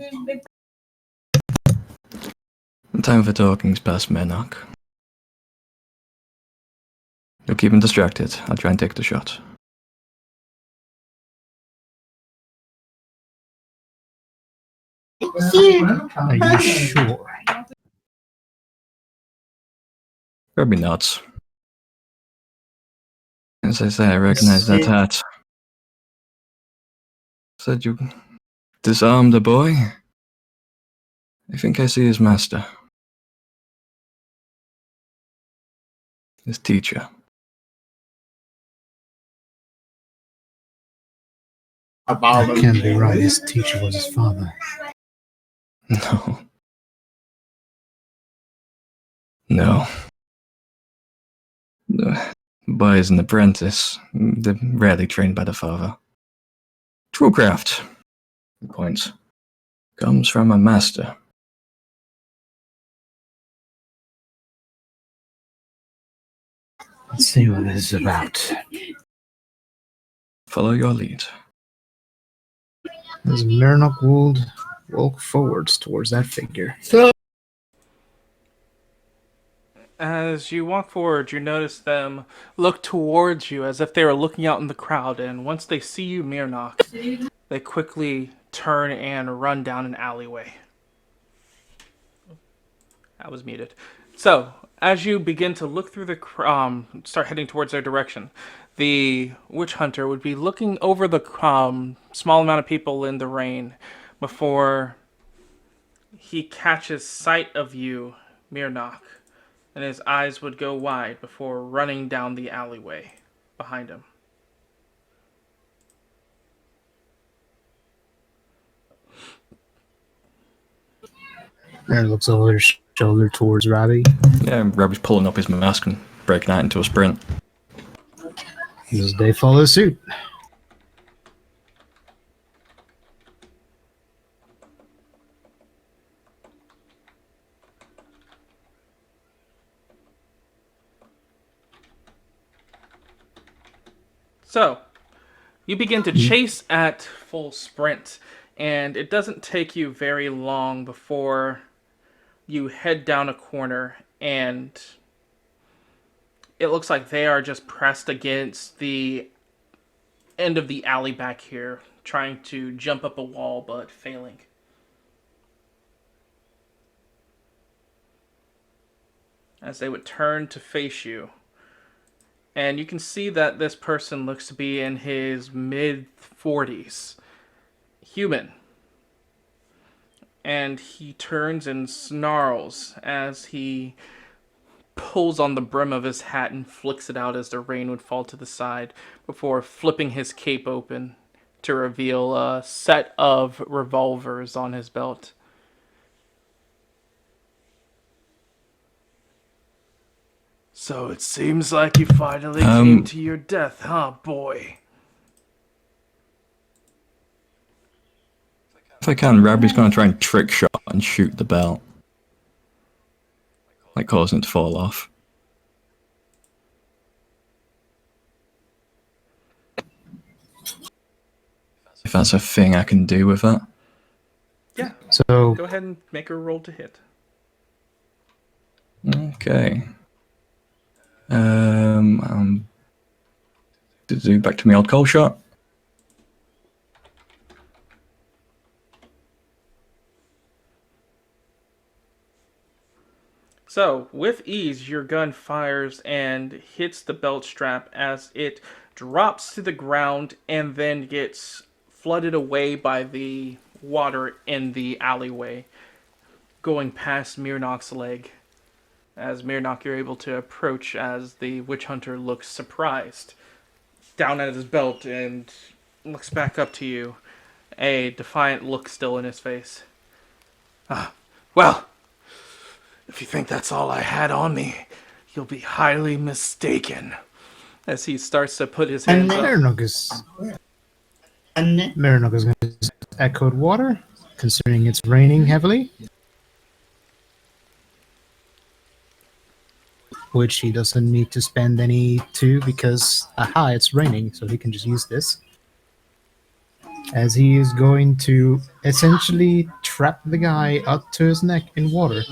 The time for talking's past, Mernock. You'll keep him distracted. I'll try and take the shot. Are you sure? Probably not. As I say, I recognize that hat. Said you disarmed the boy? I think I see his master. His teacher. That can't be right. His teacher was his father. No. No. The boy is an apprentice. They're rarely trained by the father. True craft, he points, comes from a master. Let's see what this is about. Follow your lead. As Mernock Wold walk forwards towards that figure. As you walk forward, you notice them look towards you as if they were looking out in the crowd, and once they see you, Mirnock, they quickly turn and run down an alleyway. I was muted. So, as you begin to look through the start heading towards their direction, the witch hunter would be looking over the small amount of people in the rain before he catches sight of you, Mirnock, and his eyes would go wide before running down the alleyway behind him. Aaron looks over his shoulder towards Robbie. Yeah, Robbie's pulling up his mask and breaking out into a sprint. As they follow suit. So, you begin to chase at full sprint, and it doesn't take you very long before you head down a corner, and it looks like they are just pressed against the end of the alley back here, trying to jump up a wall, but failing. As they would turn to face you. And you can see that this person looks to be in his mid-40s. Human. And he turns and snarls as he pulls on the brim of his hat and flicks it out as the rain would fall to the side before flipping his cape open to reveal a set of revolvers on his belt. So it seems like you finally came to your death, huh, boy? If I can, Rabbi's gonna try and trick shot and shoot the belt. Like causing it to fall off. If that's a thing I can do with that. Yeah, So go ahead and make a roll to hit. Okay. Back to my old cold shot. So, with ease, your gun fires and hits the belt strap as it drops to the ground and then gets flooded away by the water in the alleyway, going past Mirnok's leg. As Mirnok, you're able to approach as the witch hunter looks surprised, down at his belt, and looks back up to you, a defiant look still in his face. Well, if you think that's all I had on me, you'll be highly mistaken. As he starts to put his hands up. Marinok is going to use echoed water, considering it's raining heavily. Which he doesn't need to spend any to because, it's raining, so he can just use this. As he is going to essentially trap the guy up to his neck in water.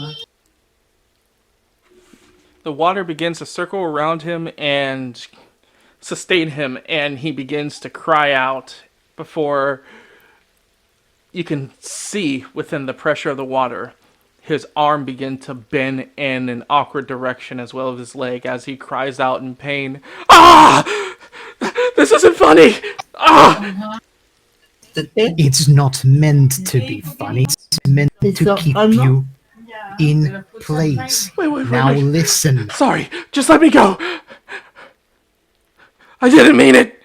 The water begins to circle around him and sustain him, and he begins to cry out before you can see within the pressure of the water. His arm begins to bend in an awkward direction as well as his leg as he cries out in pain. Ah! This isn't funny! Ah! It's not meant to be funny. It's meant to keep you in place. Wait. Now listen. Sorry, just let me go! I didn't mean it!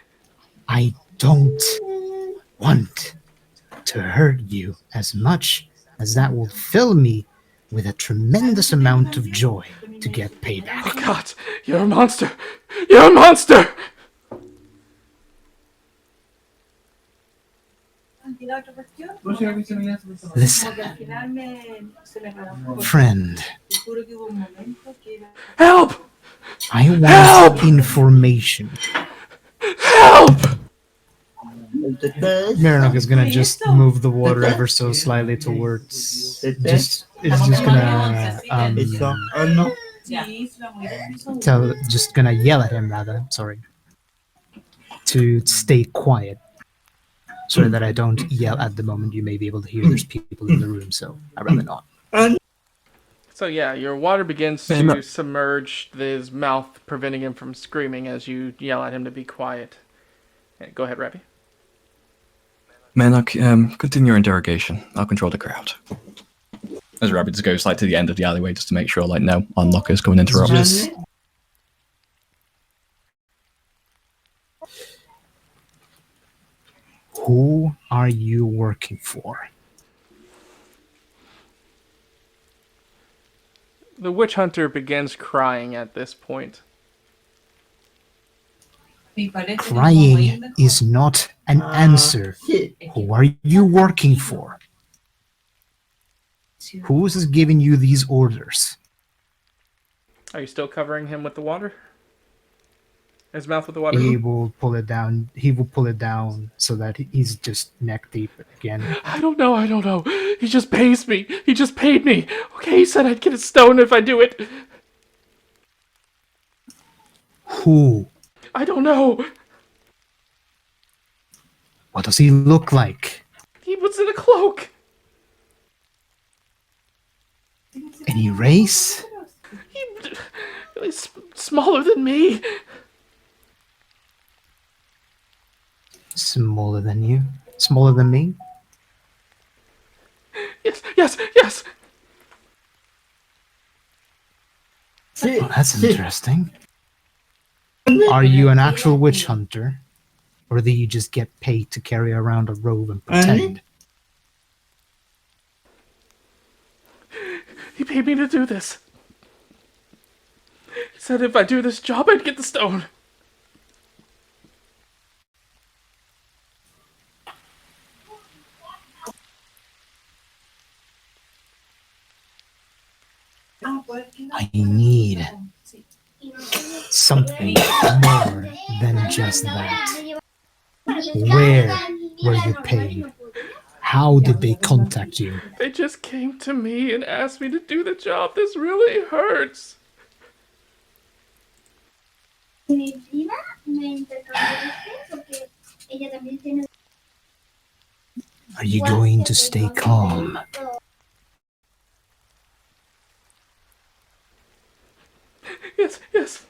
I don't want to hurt you as much as that will fill me with a tremendous amount of joy to get payback. Oh God, you're a monster! You're a monster! Listen, friend, Help! I want Help! information. Help! Marinok is gonna just move the water ever so slightly towards. Just gonna yell at him rather. Sorry, to stay quiet, so that I don't yell at the moment. You may be able to hear there's people in the room, so I'd rather not. So yeah, your water begins to submerge his mouth, preventing him from screaming as you yell at him to be quiet. Go ahead, Rabbi. Menok, continue your interrogation. I'll control the crowd. As Rabbi just goes to the end of the alleyway just to make sure no onlookers go and interrupt. Who are you working for? The witch hunter begins crying at this point. Crying is not an answer. Who are you working for? Who is giving you these orders? Are you still covering him with the water? His mouth with the water? He will pull it down. He will pull it down so that he's just neck deep again. I don't know. He just pays me. He just paid me. Okay, he said I'd get a stone if I do it. Who? I don't know. What does he look like? He was in a cloak. Any race? He's smaller than me. Smaller than you? Smaller than me? Yes. Oh, that's interesting. Are you an actual witch hunter? Or do you just get paid to carry around a robe and pretend? He paid me to do this. said if I do this job, I'd get the stone. I need something more than just that. Where were you paid? How did they contact you? They just came to me and asked me to do the job. This really hurts. Are you going to stay calm? Yes, yes.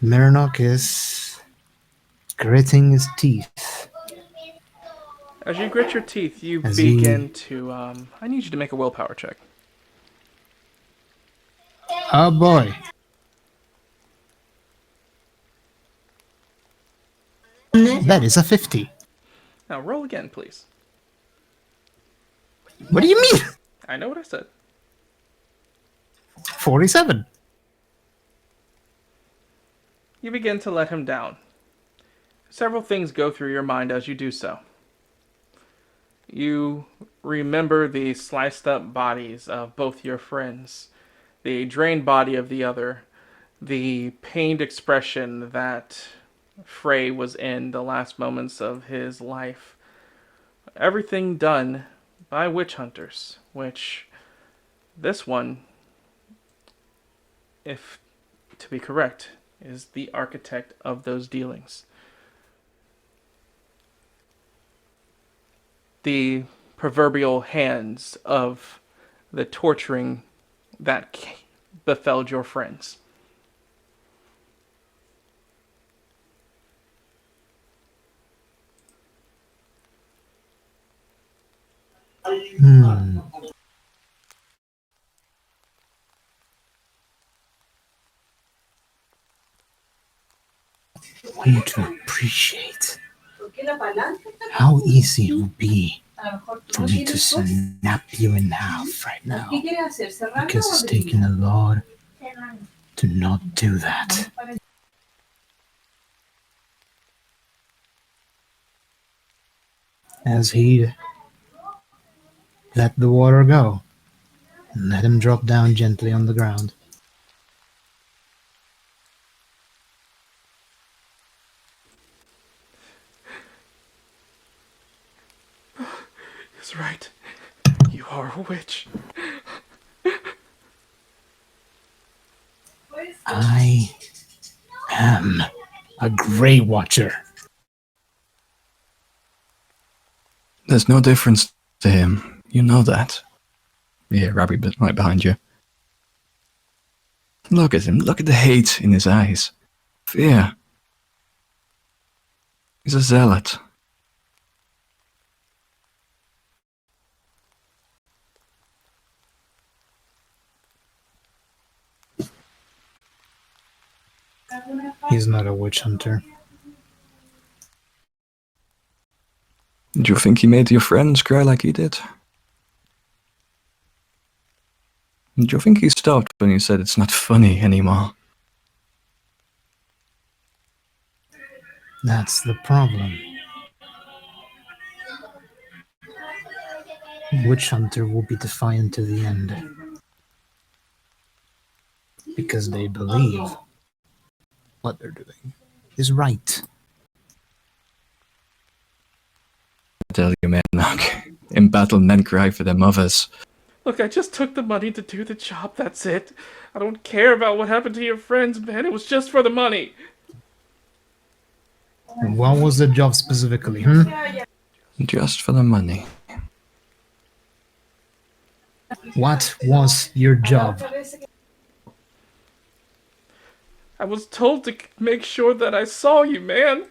Miranok is gritting his teeth. As you grit your teeth, you As he- begin to, I need you to make a willpower check. Oh boy. That is a 50. Now roll again, please. What do you mean? I know what I said. 47. You begin to let him down. Several things go through your mind as you do so. You remember the sliced up bodies of both your friends, the drained body of the other, the pained expression that Frey was in the last moments of his life. Everything done by witch hunters, which this one, if to be correct, is the architect of those dealings. The proverbial hands of the torturing that befell your friends. Want to appreciate how easy it would be for me to snap you in half right now. Because it's taken a lot to not do that. As he let the water go and let him drop down gently on the ground. He's right. You are a witch. I am a Grey Watcher. There's no difference to him. You know that. Yeah, Rabbit right behind you. Look at him. Look at the hate in his eyes. Fear. He's a zealot. He's not a witch hunter. Do you think he made your friends cry like he did? Do you think he stopped when you said it's not funny anymore? That's the problem. Witch hunter will be defiant to the end. Because they believe what they're doing is right. I tell you, man, look, in battle men cry for their mothers. Look, I just took the money to do the job, that's it. I don't care about what happened to your friends, man. It was just for the money. And what was the job specifically, Just for the money. What was your job? I was told to make sure that I saw you, man.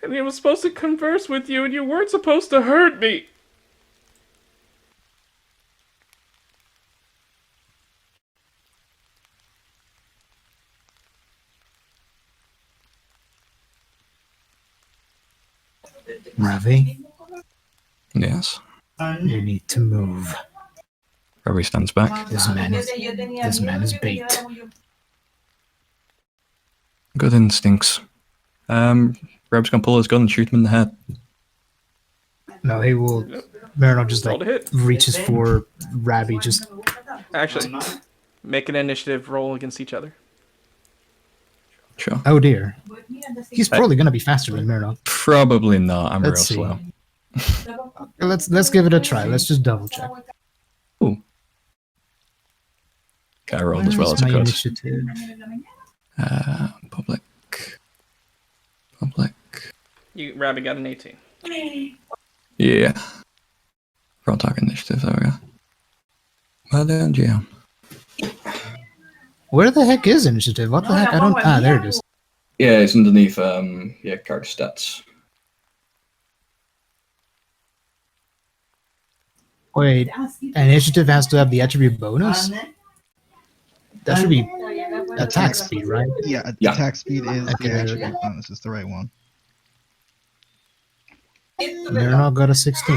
And I was supposed to converse with you, and you weren't supposed to hurt me. Ravi, Yes? you need to move. Probably stands back. This man is bait. Good instincts. Reb's gonna pull his gun and shoot him in the head. No, he will. Marinov just Roll to hit. reaches for Rabbi. Just Actually, make an initiative roll against each other. Sure. oh dear, he's probably gonna be faster than Marinov. Probably not. I'm real Let's see. slow. Let's give it a try. Let's just double check. Ooh. Okay, I rolled as well as Where's I my could. initiative? Public. You Rabbi got an 18. Yeah. Pro attack initiative, there we go. Well done, GM. Where the heck is initiative? What the heck? I don't. There it is. Yeah, it's underneath card stats. Wait, initiative has to have the attribute bonus. That should be attack speed, right? Yeah, Yeah. attack speed is Okay. the attribute bonus. It's the right one. Marinov got a 16.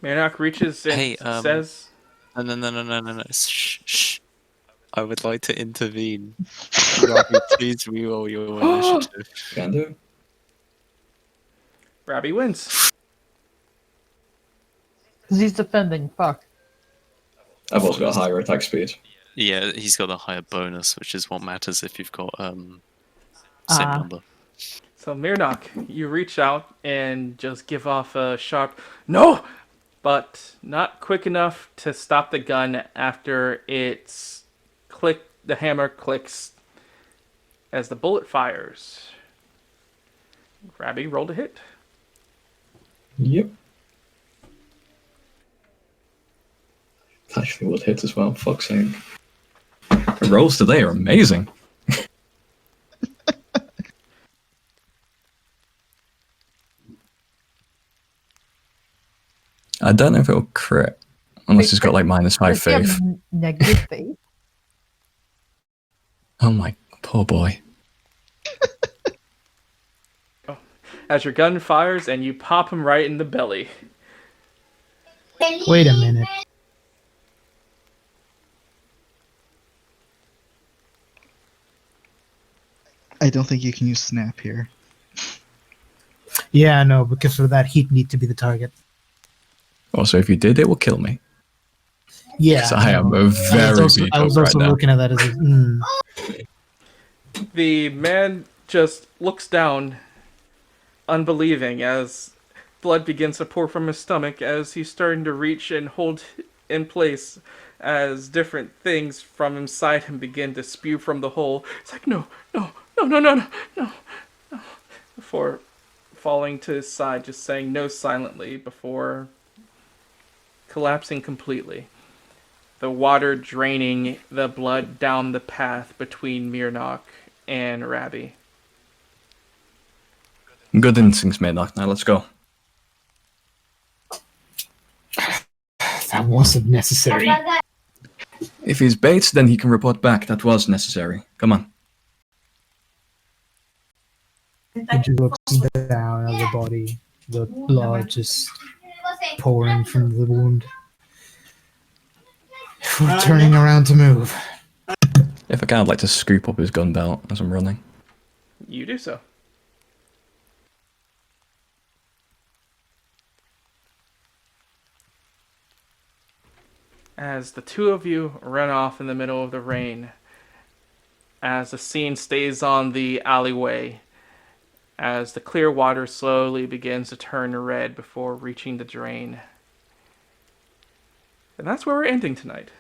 Marinok reaches and Hey, says, No. Shh. I would like to intervene. Robbie, please reroll your initiative. Can do. Rabbi wins. Because he's defending. Fuck. I've also got higher attack speed. Yeah, he's got a higher bonus, which is what matters if you've got same Ah. number. So Mirnok, you reach out and just give off a sharp no, but not quick enough to stop the gun after it's click. The hammer clicks as the bullet fires. Rabbi, roll to hit. Yep. Actually would hit as well, fuck's sake. The rolls today are amazing. I don't know if it'll crit. Unless he's got like -5 Does he have faith. negative faith? Oh my poor boy. As your gun fires and you pop him right in the belly. Wait a minute. I don't think you can use snap here. Yeah, no, because for that he'd need to be the target. Also, if you did, it will kill me. Yeah, Because I am no. a very beat I was up also right now. looking at that as The man just looks down, unbelieving, as blood begins to pour from his stomach as he's starting to reach and hold in place as different things from inside him begin to spew from the hole. It's like, no. Before falling to his side, just saying no silently before collapsing completely. The water draining the blood down the path between Mirnok and Rabbi. Good instincts, Maynard. Now let's go. that wasn't necessary. If he's bait, then he can report back. That was necessary. Come on. He just looks down at the body, the blood just pouring from the wound. We're turning around to move. If I can, I'd like to scoop up his gun belt as I'm running. You do so. As the two of you run off in the middle of the rain, as the scene stays on the alleyway, as the clear water slowly begins to turn red before reaching the drain. And that's where we're ending tonight.